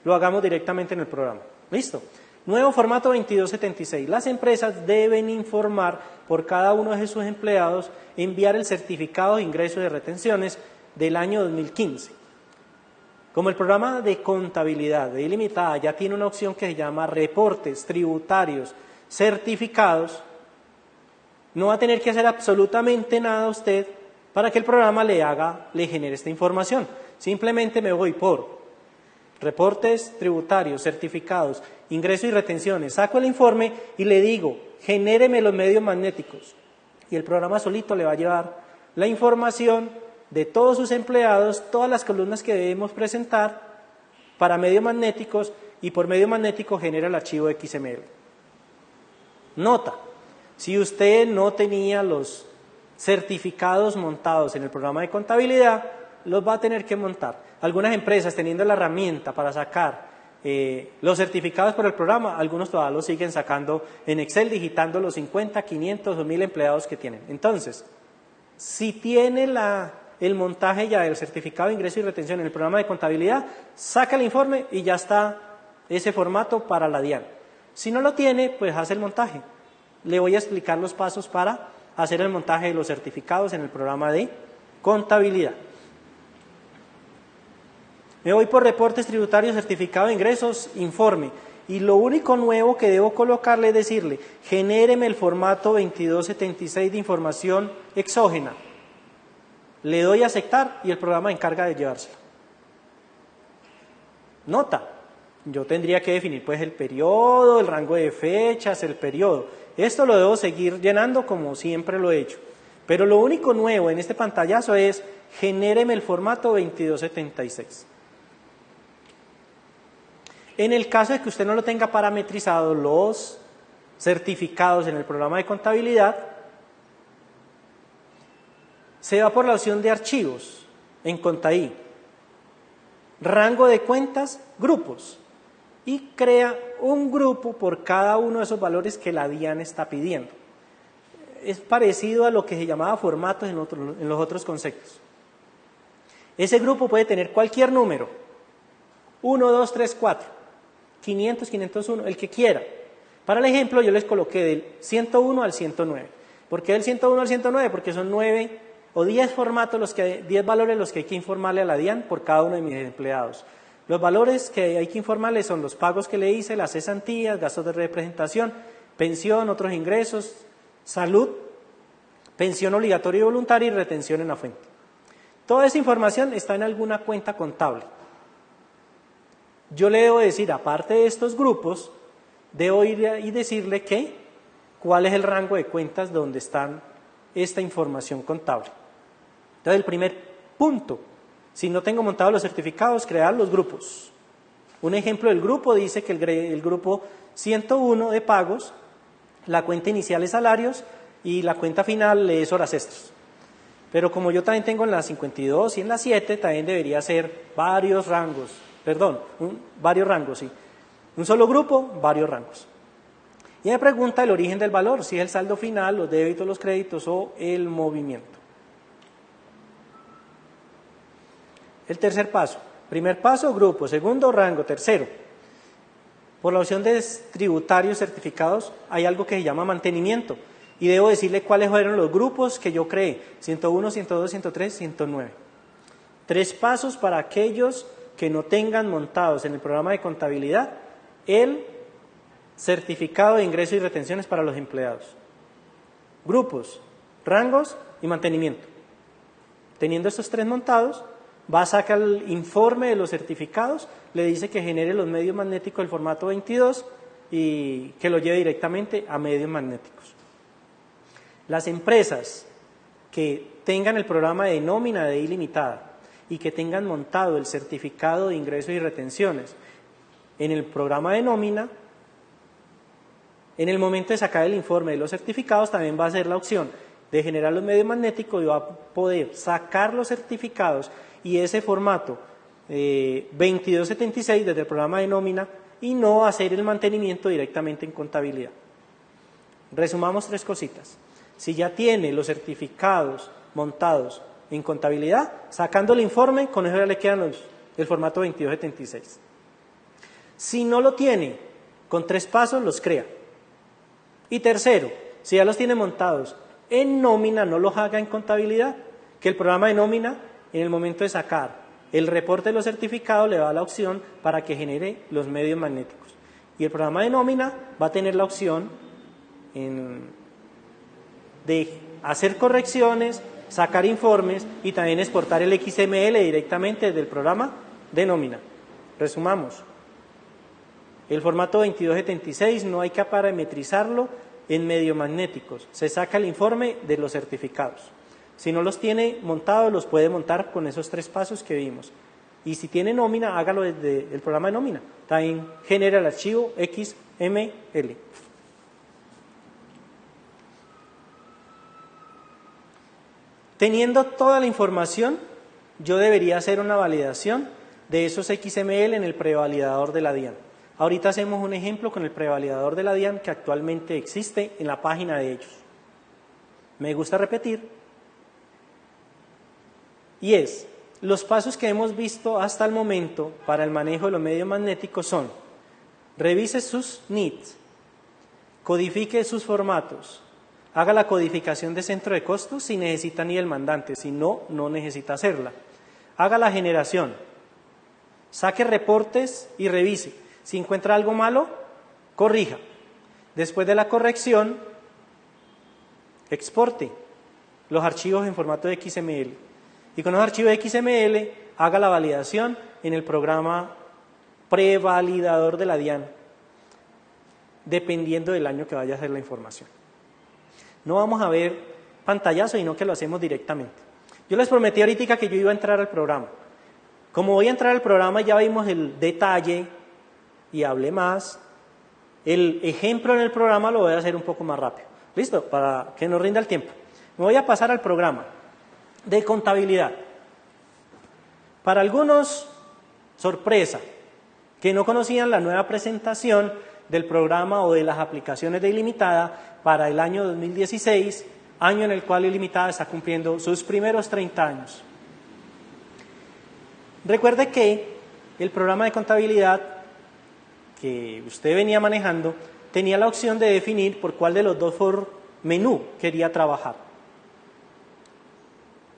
A: lo hagamos directamente en el programa. ¿Listo? Nuevo formato 2276. Las empresas deben informar por cada uno de sus empleados, enviar el certificado de ingresos y retenciones del año 2015. Como el programa de contabilidad de ilimitada ya tiene una opción que se llama reportes tributarios certificados, no va a tener que hacer absolutamente nada usted para que el programa le genere esta información. Simplemente me voy por reportes tributarios, certificados, ingresos y retenciones, saco el informe y le digo, genéreme los medios magnéticos. Y el programa solito le va a llevar la información de todos sus empleados, todas las columnas que debemos presentar para medios magnéticos y por medio magnético genera el archivo XML. Nota, si usted no tenía los certificados montados en el programa de contabilidad, los va a tener que montar. Algunas empresas teniendo la herramienta para sacar los certificados por el programa, algunos todavía los siguen sacando en Excel, digitando los 50, 500 o 1000 empleados que tienen. Entonces, si tiene el montaje ya del certificado de ingreso y retención en el programa de contabilidad, saca el informe y ya está ese formato para la DIAN. Si no lo tiene, pues hace el montaje. Le voy a explicar los pasos para hacer el montaje de los certificados en el programa de contabilidad. Me voy por reportes tributarios, certificado de ingresos, informe. Y lo único nuevo que debo colocarle es decirle, genéreme el formato 2276 de información exógena. Le doy a aceptar y el programa encarga de llevárselo. Nota, yo tendría que definir pues el periodo, el rango de fechas, el periodo. Esto lo debo seguir llenando como siempre lo he hecho. Pero lo único nuevo en este pantallazo es, genéreme el formato 2276. En el caso de que usted no lo tenga parametrizado los certificados en el programa de contabilidad, se va por la opción de archivos en Contaí, rango de cuentas, grupos, y crea un grupo por cada uno de esos valores que la DIAN está pidiendo. Es parecido a lo que se llamaba formatos en los otros conceptos. Ese grupo puede tener cualquier número, 1, 2, 3, 4. 500, 501, el que quiera. Para el ejemplo yo les coloqué del 101 al 109. ¿Por qué del 101 al 109? Porque son 9 o 10 formatos, 10 valores los que hay que informarle a la DIAN por cada uno de mis empleados. Los valores que hay que informarle son los pagos que le hice, las cesantías, gastos de representación, pensión, otros ingresos, salud, pensión obligatoria y voluntaria y retención en la fuente. Toda esa información está en alguna cuenta contable. Yo le debo decir, aparte de estos grupos, debo ir y decirle cuál es el rango de cuentas donde está esta información contable. Entonces, el primer punto, si no tengo montados los certificados, crear los grupos. Un ejemplo del grupo dice que el grupo 101 de pagos, la cuenta inicial es salarios y la cuenta final es horas extras. Pero como yo también tengo en la 52 y en la 7, también debería ser varios rangos. Varios rangos, sí. Un solo grupo, varios rangos. Y me pregunta el origen del valor, si es el saldo final, los débitos, los créditos o el movimiento. El tercer paso. Primer paso, grupo. Segundo, rango. Tercero, por la opción de tributarios certificados, hay algo que se llama mantenimiento. Y debo decirle cuáles fueron los grupos que yo creé. 101, 102, 103, 109. 3 pasos para aquellos que no tengan montados en el programa de contabilidad el certificado de ingresos y retenciones para los empleados. Grupos, rangos y mantenimiento. Teniendo estos 3 montados, va a sacar el informe de los certificados, le dice que genere los medios magnéticos del formato 22 y que lo lleve directamente a medios magnéticos. Las empresas que tengan el programa de nómina de ilimitada y que tengan montado el certificado de ingresos y retenciones en el programa de nómina, en el momento de sacar el informe de los certificados también va a ser la opción de generar los medios magnéticos y va a poder sacar los certificados y ese formato 2276 desde el programa de nómina y no hacer el mantenimiento directamente en contabilidad. Resumamos 3 cositas. Si ya tiene los certificados montados en contabilidad, sacando el informe, con eso ya le quedan el formato 2276. Si no lo tiene, con 3 pasos los crea. Y tercero, si ya los tiene montados en nómina, no los haga en contabilidad, que el programa de nómina, en el momento de sacar el reporte de los certificados, le da la opción para que genere los medios magnéticos. Y el programa de nómina va a tener la opción de hacer correcciones, sacar informes y también exportar el XML directamente desde el programa de nómina. Resumamos. El formato 2276 no hay que parametrizarlo en medios magnéticos. Se saca el informe de los certificados. Si no los tiene montados, los puede montar con esos 3 pasos que vimos. Y si tiene nómina, hágalo desde el programa de nómina. También genera el archivo XML. Teniendo toda la información, yo debería hacer una validación de esos XML en el prevalidador de la DIAN. Ahorita hacemos un ejemplo con el prevalidador de la DIAN que actualmente existe en la página de ellos. Me gusta repetir. Y es, los pasos que hemos visto hasta el momento para el manejo de los medios magnéticos son: revise sus NITs, codifique sus formatos, haga la codificación de centro de costos si necesita ni el mandante, si no, no necesita hacerla. Haga la generación, saque reportes y revise. Si encuentra algo malo, corrija. Después de la corrección, exporte los archivos en formato de XML. Y con los archivos de XML, haga la validación en el programa prevalidador de la DIAN, dependiendo del año que vaya a hacer la información. No vamos a ver pantallazo, sino que lo hacemos directamente. Yo les prometí ahorita que yo iba a entrar al programa. Como voy a entrar al programa, ya vimos el detalle y hablé más. El ejemplo en el programa lo voy a hacer un poco más rápido. ¿Listo? Para que nos rinda el tiempo. Me voy a pasar al programa de contabilidad. Para algunos, sorpresa, que no conocían la nueva presentación del programa o de las aplicaciones de Ilimitada para el año 2016, año en el cual Ilimitada está cumpliendo sus primeros 30 años. Recuerde que el programa de contabilidad que usted venía manejando tenía la opción de definir por cuál de los dos menú quería trabajar.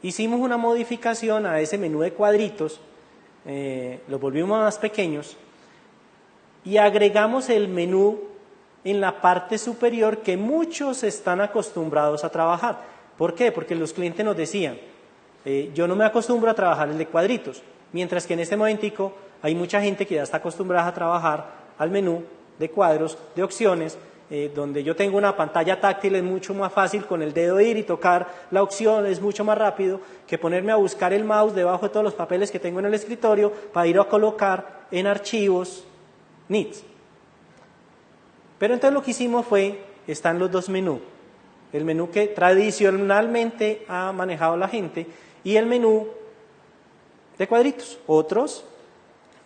A: Hicimos una modificación a ese menú de cuadritos, los volvimos más pequeños y agregamos el menú en la parte superior que muchos están acostumbrados a trabajar. ¿Por qué? Porque los clientes nos decían, yo no me acostumbro a trabajar el de cuadritos, mientras que en este momentico hay mucha gente que ya está acostumbrada a trabajar al menú de cuadros, de opciones, donde yo tengo una pantalla táctil, es mucho más fácil con el dedo ir y tocar la opción, es mucho más rápido que ponerme a buscar el mouse debajo de todos los papeles que tengo en el escritorio para ir a colocar en archivos NITs. Pero entonces lo que hicimos fue, están los dos menús, el menú que tradicionalmente ha manejado la gente y el menú de cuadritos, otros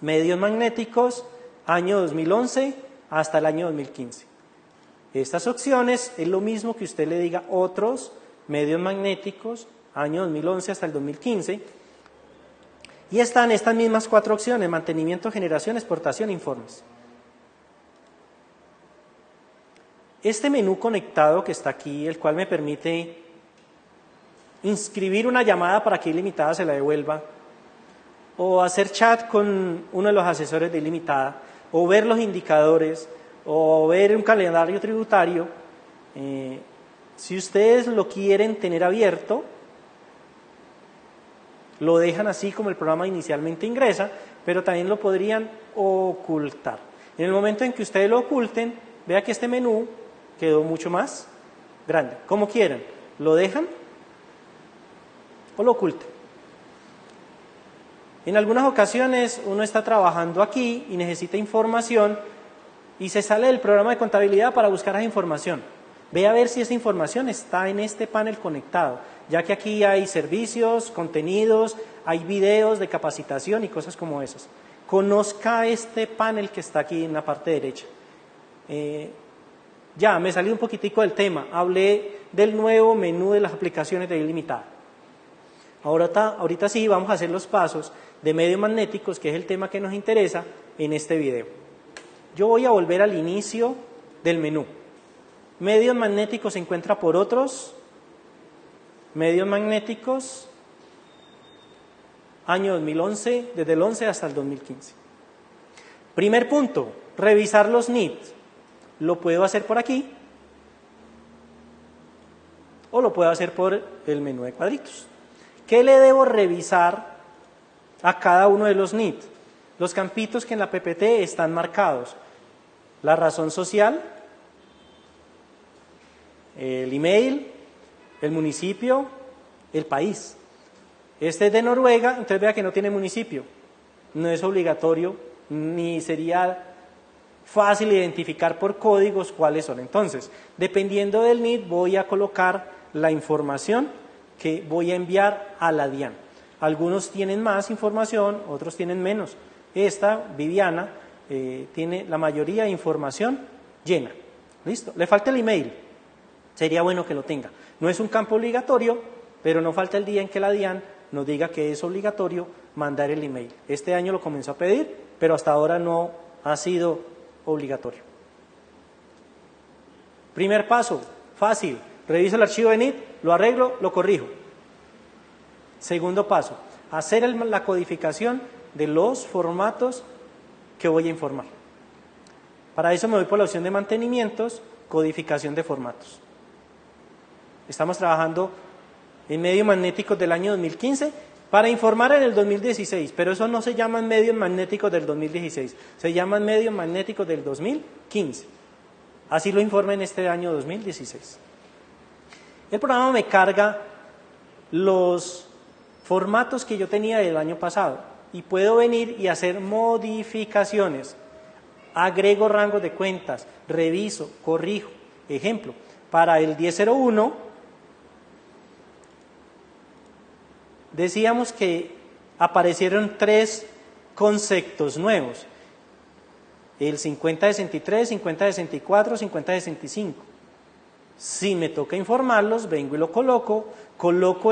A: medios magnéticos, año 2011 hasta el año 2015. Estas opciones es lo mismo que usted le diga otros medios magnéticos, año 2011 hasta el 2015, y están estas mismas 4 opciones: mantenimiento, generación, exportación, informes. Este menú conectado que está aquí, el cual me permite inscribir una llamada para que Ilimitada se la devuelva, o hacer chat con uno de los asesores de Ilimitada, o ver los indicadores, o ver un calendario tributario, si ustedes lo quieren tener abierto, lo dejan así como el programa inicialmente ingresa, pero también lo podrían ocultar. En el momento en que ustedes lo oculten, vea que este menú quedó mucho más grande. Como quieran, lo dejan o lo ocultan. En algunas ocasiones uno está trabajando aquí y necesita información y se sale del programa de contabilidad para buscar esa información. Ve a ver si esa información está en este panel conectado, ya que aquí hay servicios, contenidos, hay videos de capacitación y cosas como esas. Conozca este panel que está aquí en la parte derecha. Ya, me salí un poquitico del tema, hablé del nuevo menú de las aplicaciones de ilimitada. Ahorita sí vamos a hacer los pasos de medios magnéticos, que es el tema que nos interesa en este video. Yo voy a volver al inicio del menú. Medios magnéticos se encuentra por otros medios magnéticos, año 2011, desde el 11 hasta el 2015. Primer punto, revisar los NIT. Lo puedo hacer por aquí o lo puedo hacer por el menú de cuadritos. ¿Qué le debo revisar a cada uno de los NIT? Los campitos que en la PPT están marcados. La razón social, el email, el municipio, el país. Este es de Noruega, entonces vea que no tiene municipio. No es obligatorio, ni sería fácil identificar por códigos cuáles son. Entonces, dependiendo del NIT, voy a colocar la información que voy a enviar a la DIAN. Algunos tienen más información, otros tienen menos. Esta, Viviana, tiene la mayoría de información llena. ¿Listo? Le falta el email. Sería bueno que lo tenga. No es un campo obligatorio, pero no falta el día en que la DIAN nos diga que es obligatorio mandar el email. Este año lo comenzó a pedir, pero hasta ahora no ha sido obligatorio. Primer paso, fácil. Reviso el archivo de NIT, lo arreglo, lo corrijo. Segundo paso, hacer la codificación de los formatos que voy a informar. Para eso me voy por la opción de mantenimientos, codificación de formatos. Estamos trabajando en medios magnéticos del año 2015 para informar en el 2016, pero eso no se llaman medios magnéticos del 2016, se llaman medios magnéticos del 2015. Así lo informa en este año 2016. El programa me carga los formatos que yo tenía del año pasado y puedo venir y hacer modificaciones. Agrego rangos de cuentas, reviso, corrijo. Ejemplo, para el 1001 decíamos que aparecieron 3 conceptos nuevos, el 5063, 5064, 5065. Si me toca informarlos, vengo y lo coloco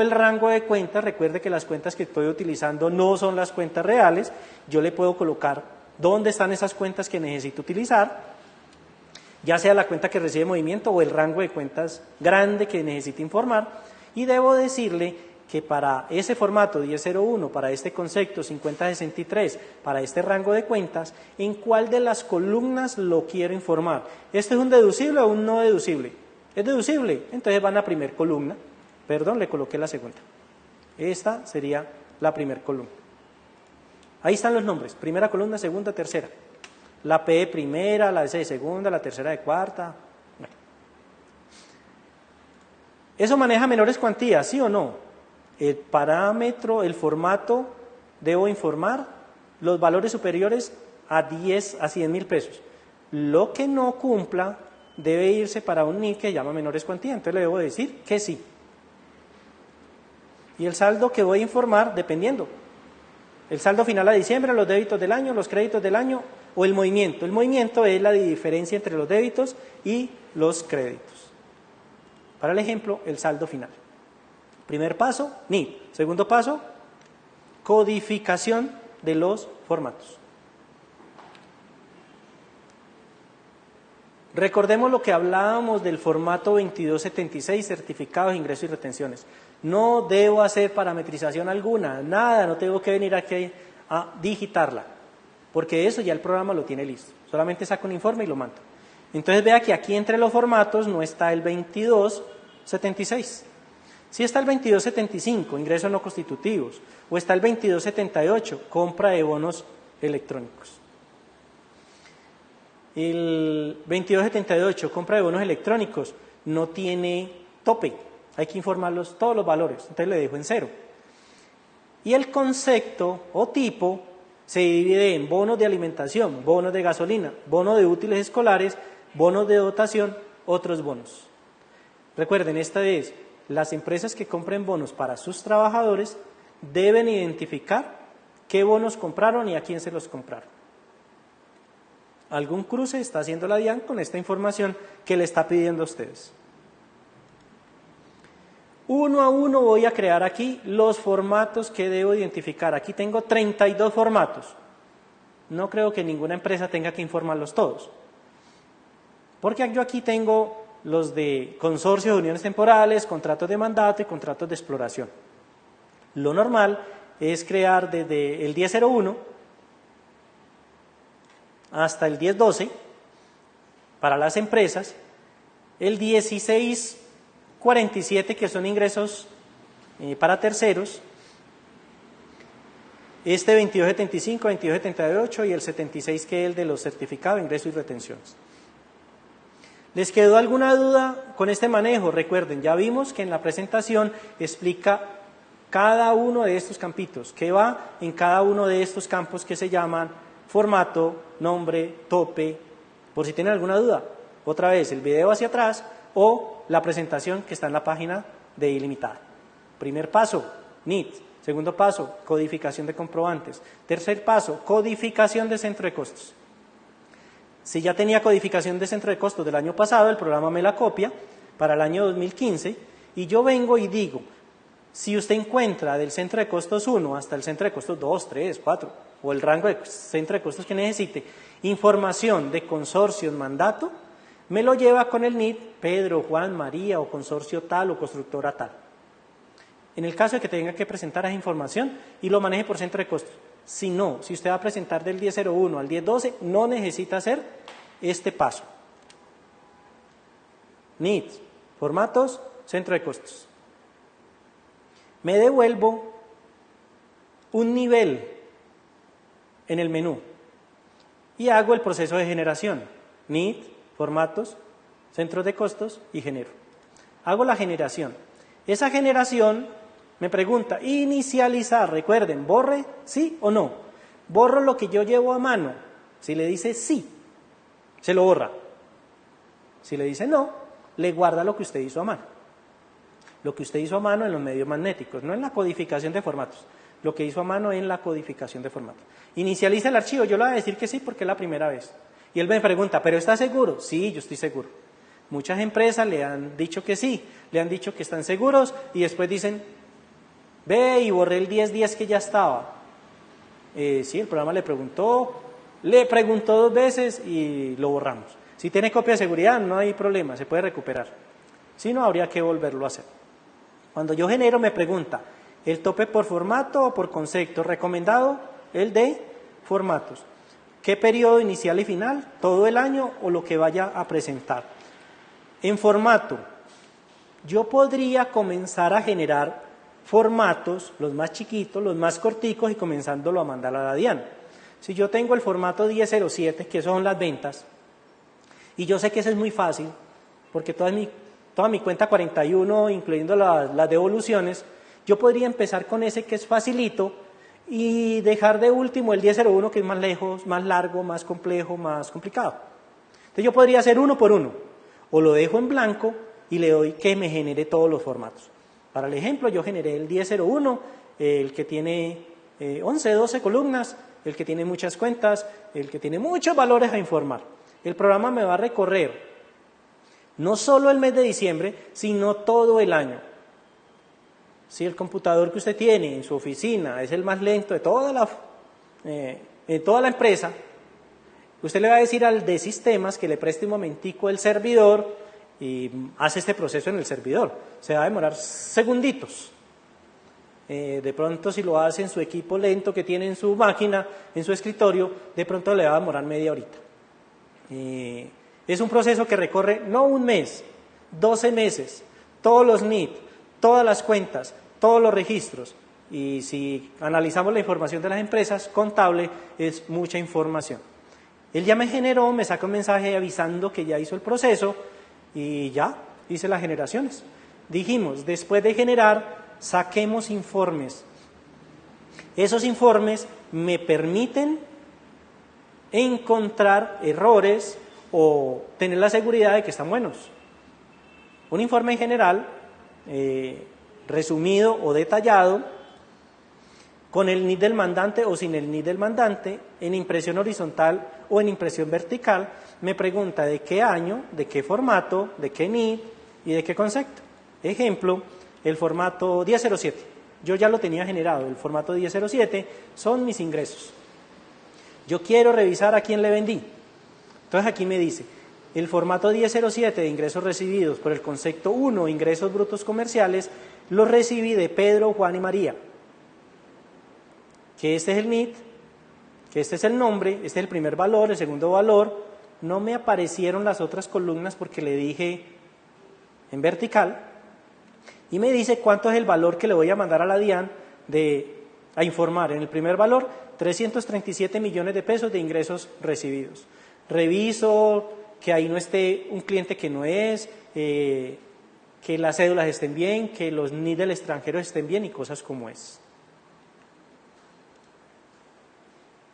A: el rango de cuentas. Recuerde que las cuentas que estoy utilizando no son las cuentas reales, yo le puedo colocar dónde están esas cuentas que necesito utilizar, ya sea la cuenta que recibe movimiento o el rango de cuentas grande que necesite informar, y debo decirle que para ese formato 1001, para este concepto 5063, para este rango de cuentas, ¿en cuál de las columnas lo quiero informar? ¿Este es un deducible o un no deducible? ¿Es deducible? Entonces van a primer columna. Perdón, le coloqué la segunda. Esta sería la primer columna. Ahí están los nombres, primera columna, segunda, tercera. La P de primera, la S de segunda, la tercera de cuarta. Bueno. ¿Eso maneja menores cuantías, sí o no? El parámetro, el formato, debo informar los valores superiores a 100.000 pesos. Lo que no cumpla debe irse para un NIT que llama menores cuantías, entonces le debo decir que sí. Y el saldo que voy a informar, dependiendo. El saldo final a diciembre, los débitos del año, los créditos del año o el movimiento. El movimiento es la diferencia entre los débitos y los créditos. Para el ejemplo, el saldo final. Primer paso, NIT. Segundo paso, codificación de los formatos. Recordemos lo que hablábamos del formato 2276, certificados, ingresos y retenciones. No debo hacer parametrización alguna, nada, no tengo que venir aquí a digitarla, porque eso ya el programa lo tiene listo. Solamente saco un informe y lo mando. Entonces vea que aquí entre los formatos no está el 2276. Sí está el 2275, ingresos no constitutivos, o está el 2278, compra de bonos electrónicos. El 2278, compra de bonos electrónicos, no tiene tope, hay que informarlos todos los valores, entonces le dejo en 0. Y el concepto o tipo se divide en bonos de alimentación, bonos de gasolina, bonos de útiles escolares, bonos de dotación, otros bonos. Recuerden, esta es, las empresas que compren bonos para sus trabajadores deben identificar qué bonos compraron y a quién se los compraron. Algún cruce está haciendo la DIAN con esta información que le está pidiendo a ustedes. Uno a uno voy a crear aquí los formatos que debo identificar. Aquí tengo 32 formatos. No creo que ninguna empresa tenga que informarlos todos. Porque yo aquí tengo los de consorcio de uniones temporales, contratos de mandato y contratos de exploración. Lo normal es crear desde el 1001 hasta el 1012 para las empresas, el 1647 que son ingresos para terceros, este 2275, 2278 y el 76 que es el de los certificados de ingresos y retenciones. ¿Les quedó alguna duda con este manejo? Recuerden, ya vimos que en la presentación explica cada uno de estos campitos, qué va en cada uno de estos campos que se llaman formato, nombre, tope. Por si tienen alguna duda, otra vez el video hacia atrás o la presentación que está en la página de Ilimitada. Primer paso, NIT. Segundo paso, codificación de comprobantes. Tercer paso, codificación de centro de costos. Si ya tenía codificación de centro de costos del año pasado, el programa me la copia para el año 2015 y yo vengo y digo, si usted encuentra del centro de costos 1 hasta el centro de costos 2, 3, 4 o el rango de centro de costos que necesite, información de consorcio en mandato, me lo lleva con el NIT Pedro, Juan, María o consorcio tal o constructora tal. En el caso de que tenga que presentar esa información y lo maneje por centro de costos. Si no, si usted va a presentar del 1001 al 1012, no necesita hacer este paso. NIT, formatos, centro de costos. Me devuelvo un nivel en el menú y hago el proceso de generación. NIT, formatos, centros de costos y genero. Hago la generación. Esa generación me pregunta, inicializar, recuerden, borre, sí o no. Borro lo que yo llevo a mano. Si le dice sí, se lo borra. Si le dice no, le guarda lo que usted hizo a mano. Lo que usted hizo a mano en los medios magnéticos, no en la codificación de formatos. Lo que hizo a mano en la codificación de formatos. Inicializa el archivo, yo le voy a decir que sí porque es la primera vez. Y él me pregunta, ¿pero está seguro? Sí, yo estoy seguro. Muchas empresas le han dicho que sí, le han dicho que están seguros y después dicen, ve y borré el 1010 que ya estaba. Sí, el programa le preguntó 2 veces y lo borramos. Si tiene copia de seguridad no hay problema, se puede recuperar. Si no, habría que volverlo a hacer. Cuando yo genero me pregunta, ¿el tope por formato o por concepto? Recomendado el de formatos. ¿Qué periodo inicial y final? ¿Todo el año o lo que vaya a presentar? En formato, yo podría comenzar a generar formatos, los más chiquitos, los más corticos y comenzándolo a mandar a la DIAN. Si yo tengo el formato 1007, que son las ventas, y yo sé que ese es muy fácil, porque toda mi cuenta 41, incluyendo las devoluciones, yo podría empezar con ese que es facilito y dejar de último el 1001 que es más lejos, más largo, más complejo, más complicado. Entonces yo podría hacer uno por uno, o lo dejo en blanco y le doy que me genere todos los formatos. Para el ejemplo yo generé el 1001, el que tiene 11, 12 columnas, el que tiene muchas cuentas, el que tiene muchos valores a informar. El programa me va a recorrer no solo el mes de diciembre, sino todo el año. Si el computador que usted tiene en su oficina es el más lento de toda la empresa, usted le va a decir al de sistemas que le preste un momentico el servidor y hace este proceso en el servidor. Se va a demorar segunditos. De pronto si lo hace en su equipo lento que tiene en su máquina, en su escritorio, de pronto le va a demorar media horita. Es un proceso que recorre no un mes, 12 meses, todos los NIT, todas las cuentas, todos los registros. Y si analizamos la información de las empresas, contable es mucha información. Él ya me generó, me saca un mensaje avisando que ya hizo el proceso y ya hice las generaciones. Dijimos, después de generar, saquemos informes. Esos informes me permiten encontrar errores o tener la seguridad de que están buenos. Un informe en general, resumido o detallado, con el NID del mandante o sin el NID del mandante, en impresión horizontal o en impresión vertical, me pregunta de qué año, de qué formato, de qué NID y de qué concepto. Ejemplo, el formato 1007. Yo ya lo tenía generado, el formato 1007 son mis ingresos. Yo quiero revisar a quién le vendí. Entonces aquí me dice, el formato 1007 de ingresos recibidos por el concepto 1, ingresos brutos comerciales, los recibí de Pedro, Juan y María. Que este es el NID, que este es el nombre, este es el primer valor, el segundo valor. No me aparecieron las otras columnas porque le dije en vertical. Y me dice cuánto es el valor que le voy a mandar a la DIAN a informar. En el primer valor, 337 millones de pesos de ingresos recibidos. Reviso que ahí no esté un cliente que no es, que las cédulas estén bien, que los NID del extranjero estén bien y cosas como es.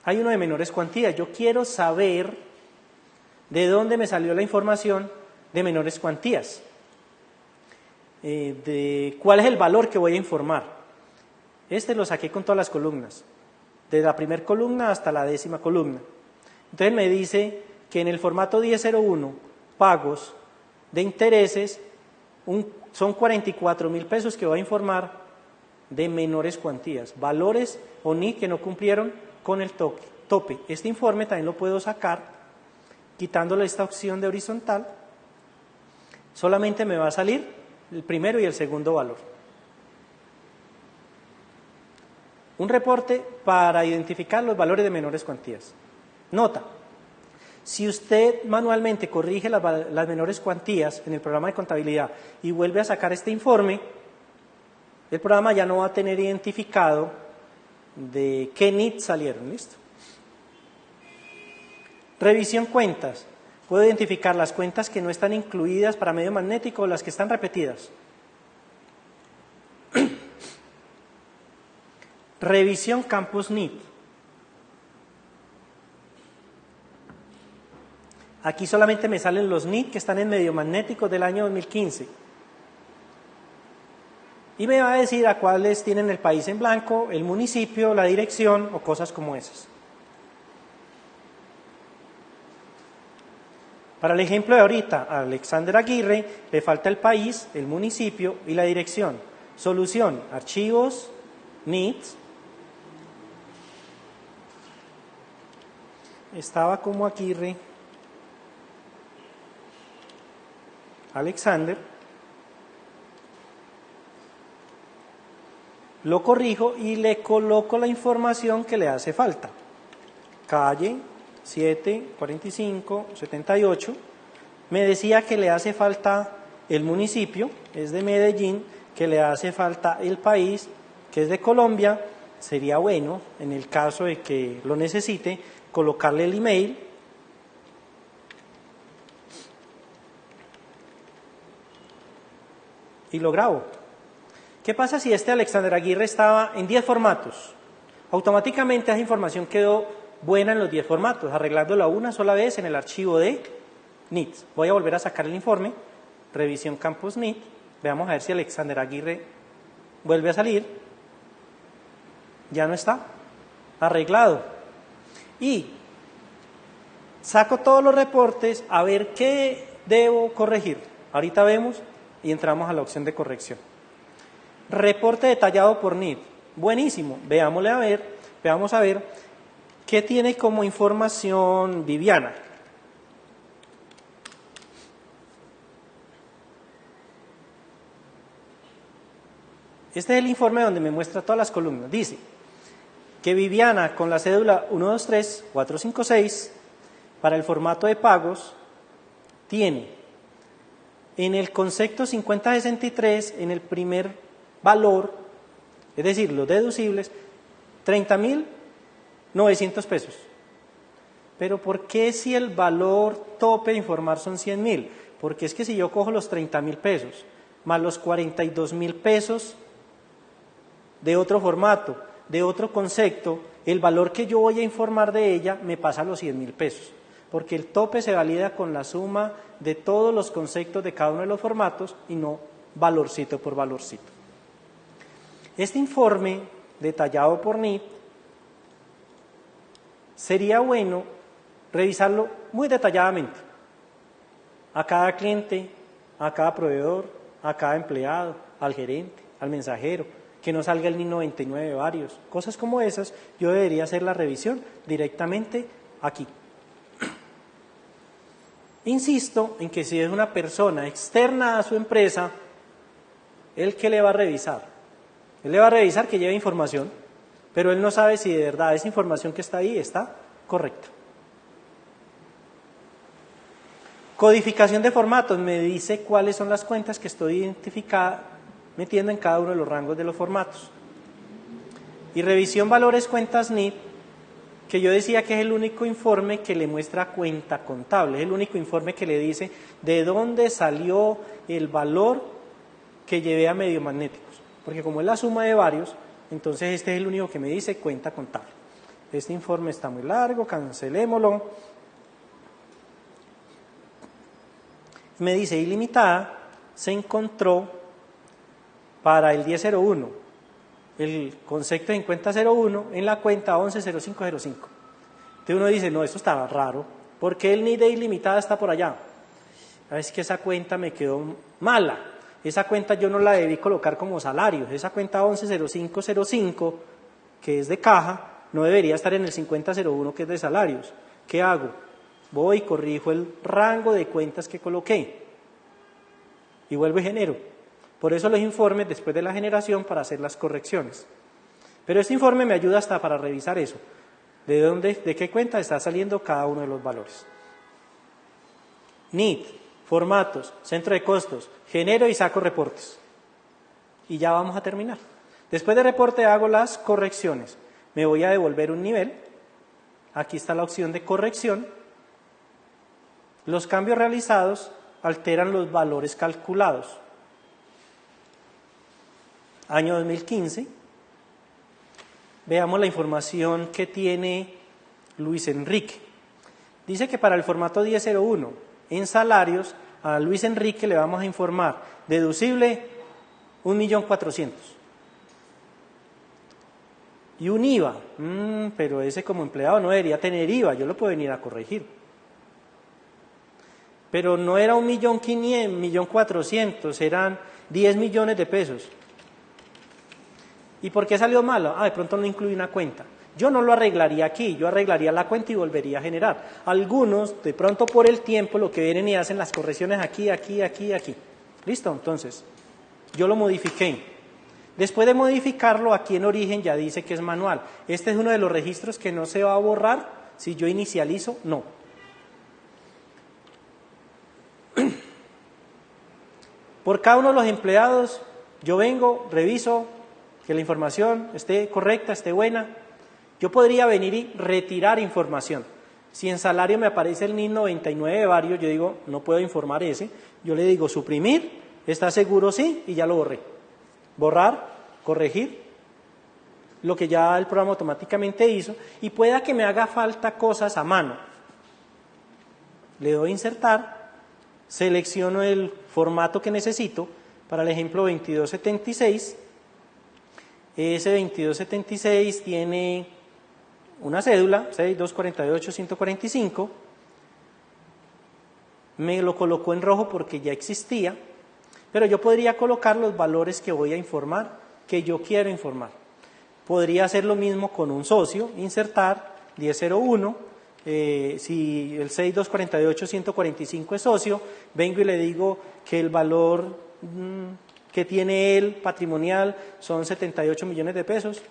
A: Hay uno de menores cuantías. Yo quiero saber de dónde me salió la información de menores cuantías. De cuál es el valor que voy a informar. Este lo saqué con todas las columnas, de la primera columna hasta la 10ª columna. Entonces me dice que en el formato 1001, pagos de intereses, son 44.000 pesos que voy a informar de menores cuantías, valores o NID que no cumplieron con el tope. Este informe también lo puedo sacar quitándole esta opción de horizontal. Solamente me va a salir el primero y el segundo valor. Un reporte para identificar los valores de menores cuantías. Nota, si usted manualmente corrige las menores cuantías en el programa de contabilidad y vuelve a sacar este informe, el programa ya no va a tener identificado de qué NID salieron. ¿Listo? Revisión cuentas. Puedo identificar las cuentas que no están incluidas para medio magnético o las que están repetidas. Revisión campus NID. Aquí solamente me salen los NID que están en medio magnético del año 2015. Y me va a decir a cuáles tienen el país en blanco, el municipio, la dirección o cosas como esas. Para el ejemplo de ahorita, a Alexander Aguirre le falta el país, el municipio y la dirección. Solución, archivos, NIDs. Estaba como Aguirre, Alexander. Lo corrijo y le coloco la información que le hace falta. Calle 74578. Me decía que le hace falta el municipio, es de Medellín, que le hace falta el país, que es de Colombia. Sería bueno, en el caso de que lo necesite, colocarle el email. Y lo grabo. ¿Qué pasa si este Alexander Aguirre estaba en 10 formatos? Automáticamente esa información quedó buena en los 10 formatos, arreglándola una sola vez en el archivo de NIDs. Voy a volver a sacar el informe, revisión campus NID, veamos a ver si Alexander Aguirre vuelve a salir. Ya no está, arreglado. Y saco todos los reportes a ver qué debo corregir. Ahorita vemos y entramos a la opción de corrección. Reporte detallado por NID. Buenísimo. Veamos a ver qué tiene como información Viviana. Este es el informe donde me muestra todas las columnas. Dice que Viviana con la cédula 123456 para el formato de pagos tiene en el concepto 5063, en el primer valor, es decir, los deducibles, 30.900 pesos. Pero ¿por qué si el valor tope de informar son 100.000? Porque es que si yo cojo los 30.000 pesos más los 42.000 pesos de otro formato, de otro concepto, el valor que yo voy a informar de ella me pasa a los 100.000 pesos. Porque el tope se valida con la suma de todos los conceptos de cada uno de los formatos y no valorcito por valorcito. Este informe detallado por NID sería bueno revisarlo muy detalladamente. A cada cliente, a cada proveedor, a cada empleado, al gerente, al mensajero, que no salga el NIN 99 de varios. Cosas como esas, yo debería hacer la revisión directamente aquí. Insisto en que si es una persona externa a su empresa, ¿él qué le va a revisar? Él le va a revisar que lleve información, pero él no sabe si de verdad esa información que está ahí está correcta. Codificación de formatos me dice cuáles son las cuentas que estoy metiendo en cada uno de los rangos de los formatos. Y revisión valores cuentas NIT, que yo decía que es el único informe que le muestra cuenta contable, es el único informe que le dice de dónde salió el valor que llevé a mediomagnéticos, porque como es la suma de varios, entonces este es el único que me dice cuenta contable. Este informe está muy largo, cancelémoslo. Me dice ilimitada, se encontró para el 1001 el concepto en cuenta 01 en la cuenta 110505. Entonces uno dice, no, esto estaba raro, ¿por qué el NID de ilimitada está por allá? Es que esa cuenta me quedó mala, esa cuenta yo no la debí colocar como salario, esa cuenta 110505, que es de caja, no debería estar en el 5001 que es de salarios. ¿Qué hago? Voy y corrijo el rango de cuentas que coloqué y vuelvo y genero. Por eso los informes después de la generación para hacer las correcciones. Pero este informe me ayuda hasta para revisar eso. De qué cuenta está saliendo cada uno de los valores. NIT, formatos, centro de costos, genero y saco reportes. Y ya vamos a terminar. Después de reporte hago las correcciones. Me voy a devolver un nivel. Aquí está la opción de corrección. Los cambios realizados alteran los valores calculados. Año 2015, veamos la información que tiene Luis Enrique. Dice que para el formato 1001, en salarios, a Luis Enrique le vamos a informar deducible 1.400.000. Y un IVA, pero ese como empleado no debería tener IVA, yo lo puedo venir a corregir. Pero no era 1.500.000, 1.400.000, eran 10 millones de pesos. ¿Y por qué salió malo? De pronto no incluí una cuenta. Yo no lo arreglaría aquí, yo arreglaría la cuenta y volvería a generar. Algunos, de pronto por el tiempo, lo que vienen y hacen las correcciones aquí, aquí, aquí, aquí. ¿Listo? Entonces, yo lo modifiqué. Después de modificarlo, aquí en origen ya dice que es manual. Este es uno de los registros que no se va a borrar si yo inicializo, no. Por cada uno de los empleados, yo vengo, reviso que la información esté correcta, esté buena. Yo podría venir y retirar información. Si en salario me aparece el NIN 99 de varios, yo digo, no puedo informar ese. Yo le digo suprimir, ¿está seguro? Sí, y ya lo borré. Borrar, corregir, lo que ya el programa automáticamente hizo, y pueda que me haga falta cosas a mano. Le doy insertar, selecciono el formato que necesito, para el ejemplo 2276, ese 2276 tiene una cédula, 6248-145, me lo colocó en rojo porque ya existía, pero yo podría colocar los valores que voy a informar, que yo quiero informar. Podría hacer lo mismo con un socio, insertar 1001, si el 6248-145 es socio, vengo y le digo que el valor que tiene él patrimonial son 78 millones de pesos.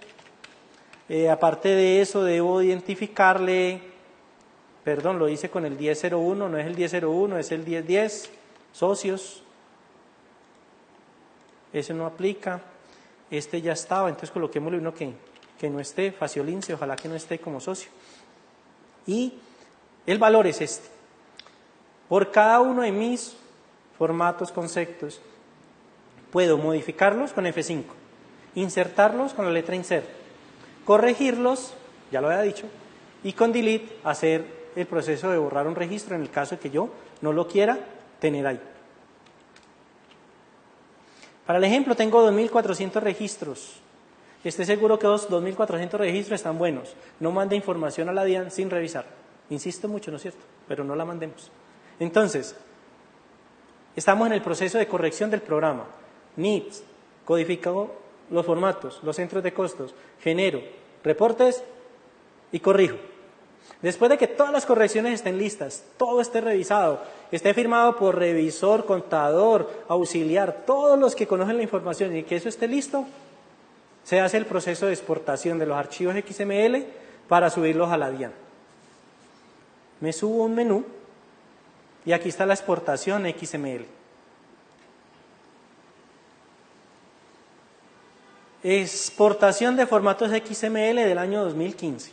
A: Aparte de eso, debo identificarle, perdón, lo hice con el 1001, no es el 1001, es el 1010, socios. Ese no aplica, este ya estaba, entonces coloquémosle uno que no esté, Faciolince, ojalá que no esté como socio. Y el valor es este. Por cada uno de mis formatos, conceptos, puedo modificarlos con F5, insertarlos con la letra insert, corregirlos, ya lo había dicho, y con delete hacer el proceso de borrar un registro en el caso de que yo no lo quiera tener ahí. Para el ejemplo tengo 2.400 registros. Esté seguro que los 2.400 registros están buenos. No mande información a la DIAN sin revisar. Insisto mucho, ¿no es cierto? Pero no la mandemos. Entonces, estamos en el proceso de corrección del programa. NIPS, codifico los formatos, los centros de costos, genero reportes y corrijo. Después de que todas las correcciones estén listas, todo esté revisado, esté firmado por revisor, contador, auxiliar, todos los que conocen la información y que eso esté listo, se hace el proceso de exportación de los archivos XML para subirlos a la DIAN. Me subo un menú y aquí está la exportación XML. Exportación de formatos XML del año 2015.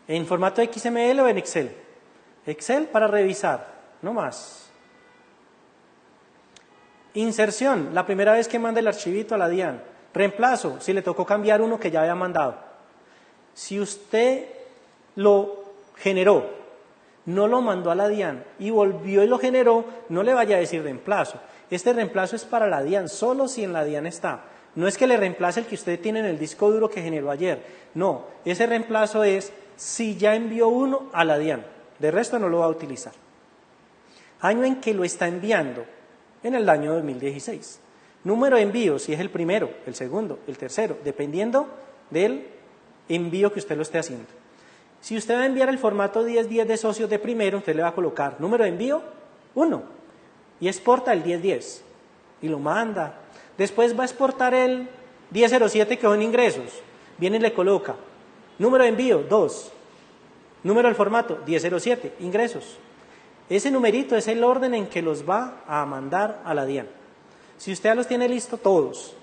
A: ¿En formato XML o en Excel? Excel para revisar, no más. Inserción, la primera vez que manda el archivito a la DIAN. Reemplazo, si le tocó cambiar uno que ya había mandado. Si usted lo generó, no lo mandó a la DIAN y volvió y lo generó, no le vaya a decir reemplazo. Este reemplazo es para la DIAN, solo si en la DIAN está. No es que le reemplace el que usted tiene en el disco duro que generó ayer. No, ese reemplazo es si ya envió uno a la DIAN. De resto no lo va a utilizar. Año en que lo está enviando, en el año 2016. Número de envío, si es el primero, el segundo, el tercero, dependiendo del envío que usted lo esté haciendo. Si usted va a enviar el formato 1010 de socios de primero, usted le va a colocar número de envío 1 y exporta el 1010 y lo manda. Después va a exportar el 1007 que son ingresos, viene y le coloca número de envío 2, número del formato 1007, ingresos. Ese numerito es el orden en que los va a mandar a la DIAN. Si usted ya los tiene listos todos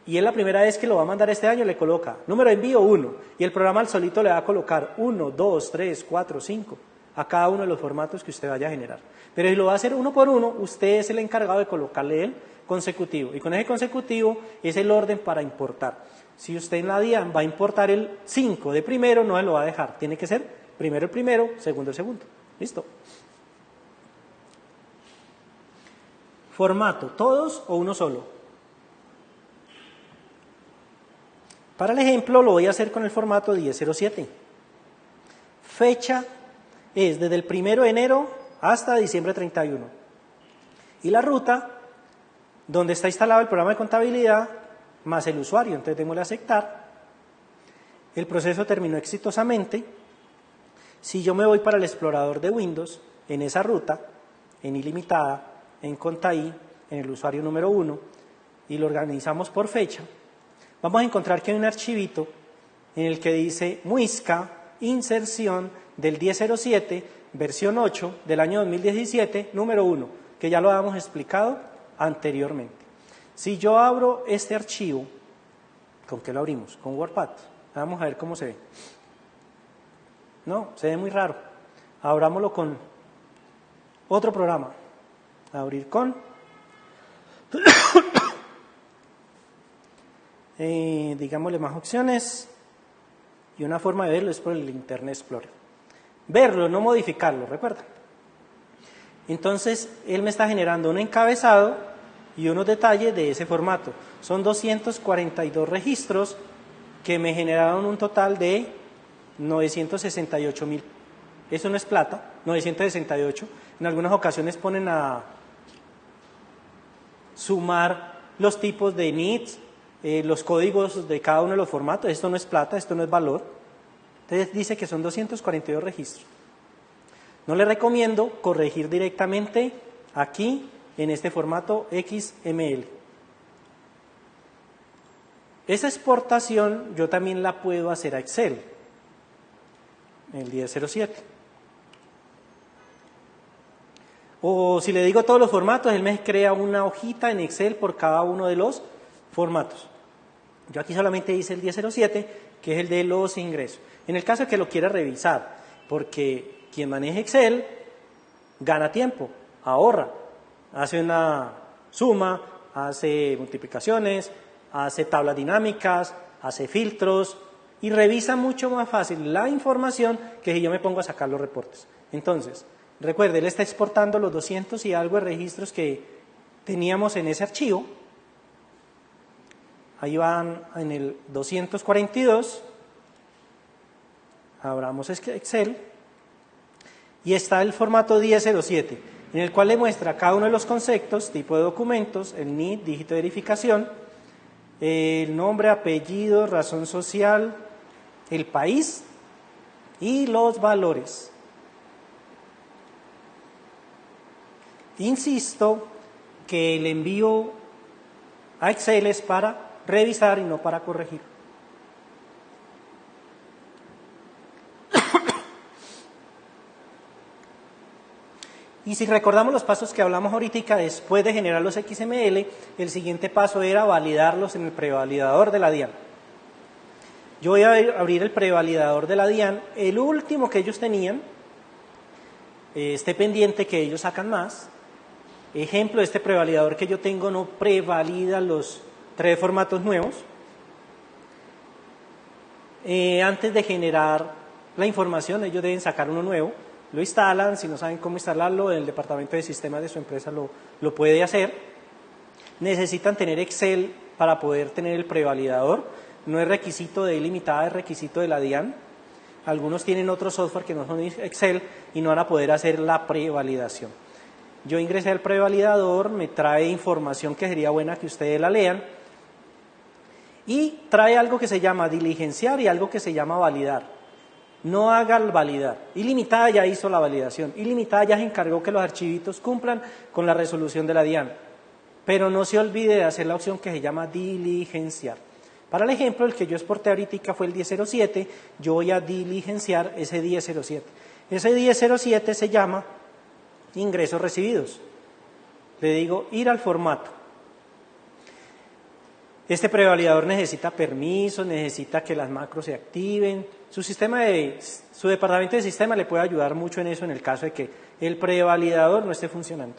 A: y es la primera vez que lo va a mandar este año, le coloca número de envío 1 y el programa al solito le va a colocar 1, 2, 3, 4, 5 a cada uno de los formatos que usted vaya a generar. Pero si lo va a hacer uno por uno, usted es el encargado de colocarle el consecutivo y con ese consecutivo es el orden para importar. Si usted en la DIAN va a importar el 5 de primero, no se lo va a dejar, tiene que ser primero el primero, segundo el segundo. ¿Listo? Formato, ¿todos o uno solo? Para el ejemplo lo voy a hacer con el formato 1007. Fecha es desde el 1 de enero hasta diciembre 31. Y la ruta, donde está instalado el programa de contabilidad, más el usuario. Entonces démosle a aceptar. El proceso terminó exitosamente. Si yo me voy para el explorador de Windows, en esa ruta, en ilimitada, en Contaí, en el usuario número 1, y lo organizamos por fecha, vamos a encontrar que hay un archivito en el que dice Muisca, inserción del 1007, versión 8 del año 2017, número 1, que ya lo habíamos explicado anteriormente. Si yo abro este archivo, ¿con qué lo abrimos? Con WordPad. Vamos a ver cómo se ve. No, se ve muy raro. Abrámoslo con otro programa. Abrir con... digámosle más opciones. Y una forma de verlo es por el Internet Explorer. Verlo, no modificarlo, ¿recuerda? Entonces, él me está generando un encabezado y unos detalles de ese formato. Son 242 registros que me generaron un total de 968.000. Eso no es plata, 968. En algunas ocasiones ponen a sumar los tipos de NITs, los códigos de cada uno de los formatos. Esto no es plata, esto no es valor. Entonces dice que son 242 registros. No le recomiendo corregir directamente aquí en este formato XML. Esa exportación yo también la puedo hacer a Excel, el 1007. O si le digo todos los formatos, él me crea una hojita en Excel por cada uno de los formatos. Yo aquí solamente hice el 1007, que es el de los ingresos. En el caso de que lo quiera revisar, porque quien maneja Excel gana tiempo, ahorra, hace una suma, hace multiplicaciones, hace tablas dinámicas, hace filtros y revisa mucho más fácil la información que si yo me pongo a sacar los reportes. Entonces, recuerde, él está exportando los 200 y algo de registros que teníamos en ese archivo. Ahí van en el 242 Abramos Excel y está el formato 1007, en el cual le muestra cada uno de los conceptos, tipo de documentos, el NID, dígito de verificación, el nombre, apellido, razón social, el país y los valores. Insisto que el envío a Excel es para revisar y no para corregir. Y si recordamos los pasos que hablamos ahorita, después de generar los XML, el siguiente paso era validarlos en el prevalidador de la DIAN. Yo voy a abrir el prevalidador de la DIAN, el último que ellos tenían, esté pendiente que ellos sacan más. Ejemplo, este prevalidador que yo tengo no prevalida los 3 formatos nuevos. Antes de generar la información, ellos deben sacar uno nuevo. Lo instalan, si no saben cómo instalarlo, el departamento de sistemas de su empresa lo puede hacer. Necesitan tener Excel para poder tener el prevalidador. No es requisito de ilimitada, es requisito de la DIAN. Algunos tienen otro software que no son Excel y no van a poder hacer la prevalidación. Yo ingresé al prevalidador, me trae información que sería buena que ustedes la lean y trae algo que se llama diligenciar y algo que se llama validar. No haga el validar. Ilimitada ya hizo la validación. Ilimitada ya se encargó que los archivitos cumplan con la resolución de la DIAN. Pero no se olvide de hacer la opción que se llama diligenciar. Para el ejemplo, el que yo exporté ahorita fue el 1007. Yo voy a diligenciar ese 1007. Ese 1007 se llama ingresos recibidos. Le digo ir al formato. Este prevalidador necesita permisos, necesita que las macros se activen. Su departamento de sistema le puede ayudar mucho en eso en el caso de que el prevalidador no esté funcionando.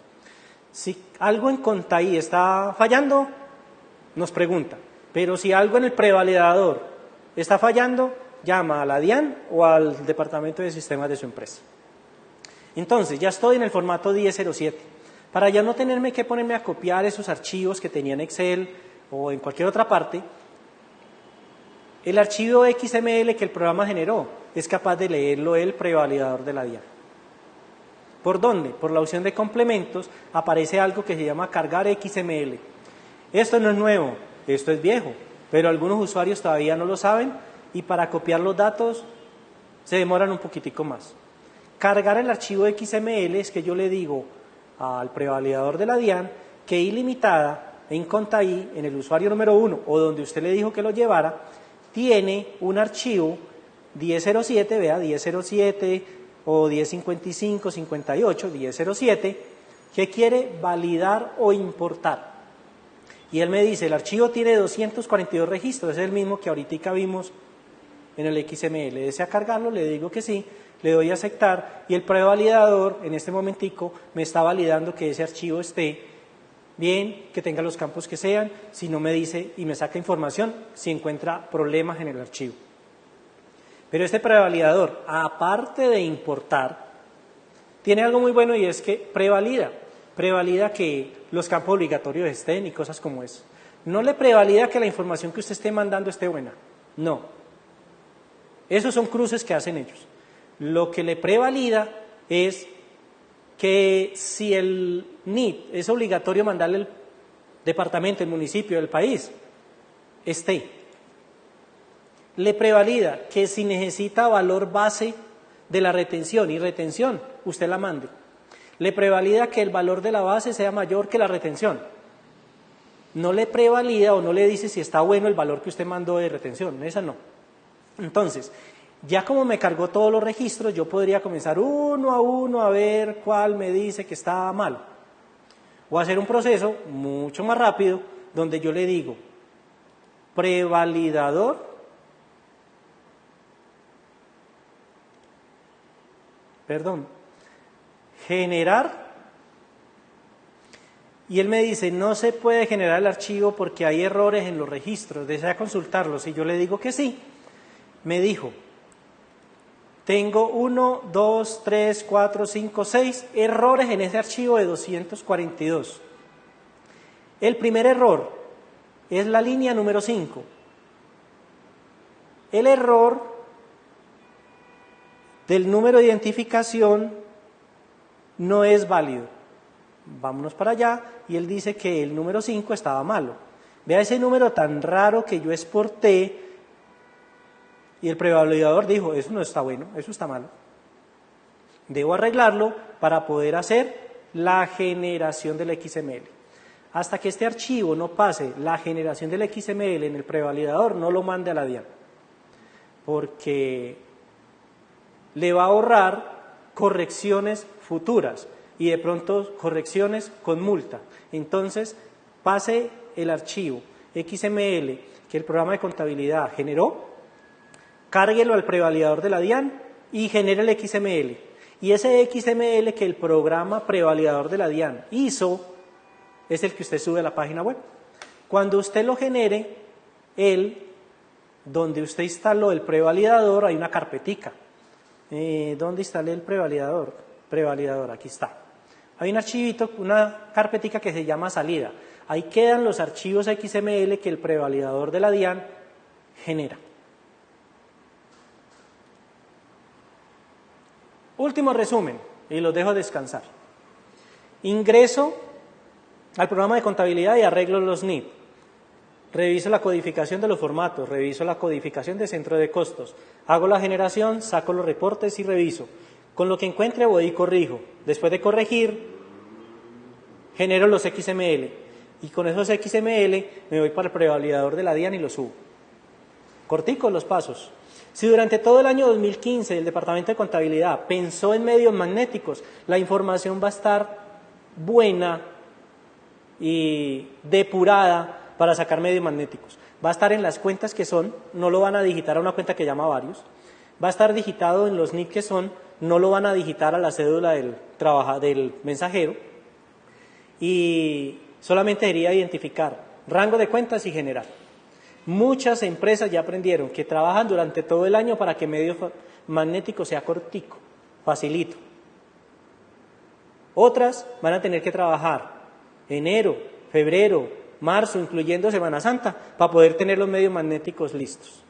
A: Si algo en Contaí está fallando, nos pregunta. Pero si algo en el prevalidador está fallando, llama a la DIAN o al departamento de sistemas de su empresa. Entonces, ya estoy en el formato 1007. Para ya no tenerme que ponerme a copiar esos archivos que tenía en Excel o en cualquier otra parte, el archivo XML que el programa generó es capaz de leerlo el prevalidador de la DIAN. ¿Por dónde? Por la opción de complementos aparece algo que se llama cargar XML. Esto no es nuevo, esto es viejo, pero algunos usuarios todavía no lo saben y para copiar los datos se demoran un poquitico más. Cargar el archivo XML es que yo le digo al prevalidador de la DIAN que ilimitada en Contaí, en el usuario número 1 o donde usted le dijo que lo llevara, tiene un archivo 1007, vea, 1007 o 1055, 58, 1007, que quiere validar o importar. Y él me dice, el archivo tiene 242 registros, es el mismo que ahorita vimos en el XML. ¿Desea cargarlo? Le digo que sí, le doy a aceptar y el prevalidador en este momentico me está validando que ese archivo esté bien, que tenga los campos que sean, si no me dice y me saca información si encuentra problemas en el archivo. Pero este prevalidador, aparte de importar, tiene algo muy bueno y es que prevalida que los campos obligatorios estén y cosas como eso. No le prevalida que la información que usted esté mandando esté buena, no. Esos son cruces que hacen ellos. Lo que le prevalida es que si el NID es obligatorio mandarle al departamento, el municipio, el país, esté. Le prevalida que si necesita valor base de la retención y retención, usted la mande. Le prevalida que el valor de la base sea mayor que la retención. No le prevalida o no le dice si está bueno el valor que usted mandó de retención, esa no. Entonces, ya como me cargó todos los registros, yo podría comenzar uno a uno a ver cuál me dice que está mal. O hacer un proceso mucho más rápido donde yo le digo prevalidador, generar, y él me dice no se puede generar el archivo porque hay errores en los registros, ¿desea consultarlos? Y yo le digo que sí. Me dijo tengo 1, 2, 3, 4, 5, 6 errores en ese archivo de 242. El primer error es la línea número 5. El error del número de identificación no es válido. Vámonos para allá y él dice que el número 5 estaba malo. Vea ese número tan raro que yo exporté y el prevalidador dijo, eso no está bueno, eso está malo. Debo arreglarlo para poder hacer la generación del XML. Hasta que este archivo no pase la generación del XML en el prevalidador, no lo mande a la DIAN, porque le va a ahorrar correcciones futuras y de pronto correcciones con multa. Entonces, pase el archivo XML que el programa de contabilidad generó, cárguelo al prevalidador de la DIAN y genere el XML. Y ese XML que el programa prevalidador de la DIAN hizo es el que usted sube a la página web. Cuando usted lo genere, donde usted instaló el prevalidador, hay una carpetica. ¿Dónde instalé el prevalidador? Prevalidador, aquí está. Hay un archivito, una carpetica que se llama salida. Ahí quedan los archivos XML que el prevalidador de la DIAN genera. Último resumen, y los dejo descansar. Ingreso al programa de contabilidad y arreglo los NID. Reviso la codificación de los formatos, reviso la codificación de centro de costos. Hago la generación, saco los reportes y reviso. Con lo que encuentre voy y corrijo. Después de corregir, genero los XML. Y con esos XML me voy para el prevalidador de la DIAN y los subo. Cortico los pasos. Si durante todo el año 2015 el Departamento de Contabilidad pensó en medios magnéticos, la información va a estar buena y depurada para sacar medios magnéticos. Va a estar en las cuentas que son, no lo van a digitar a una cuenta que llama varios. Va a estar digitado en los NID que son, no lo van a digitar a la cédula del mensajero. Y solamente sería identificar rango de cuentas y generar. Muchas empresas ya aprendieron que trabajan durante todo el año para que medio magnético sea cortico, facilito. Otras van a tener que trabajar enero, febrero, marzo, incluyendo Semana Santa, para poder tener los medios magnéticos listos.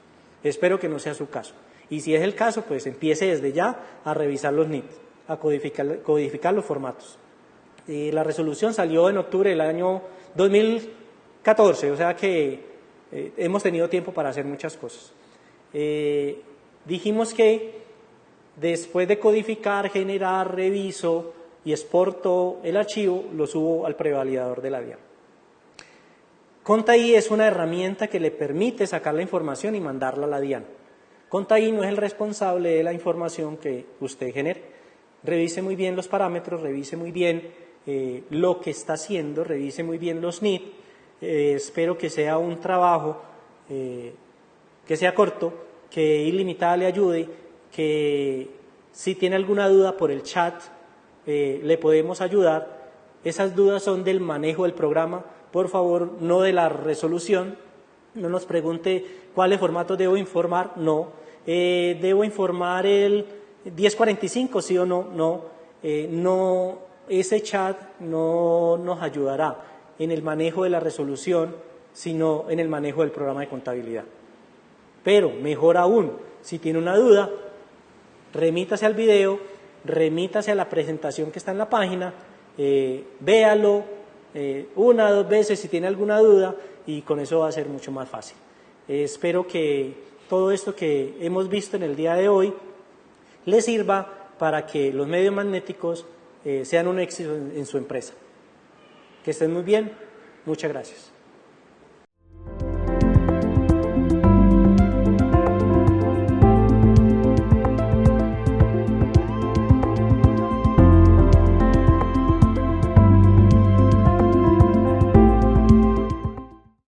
A: Espero que no sea su caso. Y si es el caso, pues empiece desde ya a revisar los NID, a codificar los formatos. La resolución salió en octubre del año 2014, o sea que hemos tenido tiempo para hacer muchas cosas. Dijimos que después de codificar, generar, reviso y exporto el archivo, lo subo al prevalidador de la DIAN. ContaI es una herramienta que le permite sacar la información y mandarla a la DIAN. ContaI no es el responsable de la información que usted genere. Revise muy bien los parámetros, revise muy bien lo que está haciendo, revise muy bien los NID. Espero que sea un trabajo que sea corto, que Ilimitada le ayude, que si tiene alguna duda por el chat le podemos ayudar. Esas dudas son del manejo del programa, por favor, no de la resolución. No nos pregunte cuáles formatos debo informar, no. ¿Debo informar el 1045, sí o no? No. No, ese chat no nos ayudará en el manejo de la resolución, sino en el manejo del programa de contabilidad. Pero, mejor aún, si tiene una duda, remítase al video, remítase a la presentación que está en la página, véalo una o dos veces si tiene alguna duda y con eso va a ser mucho más fácil. Espero que todo esto que hemos visto en el día de hoy le sirva para que los medios magnéticos sean un éxito en su empresa. Que estén muy bien. Muchas gracias.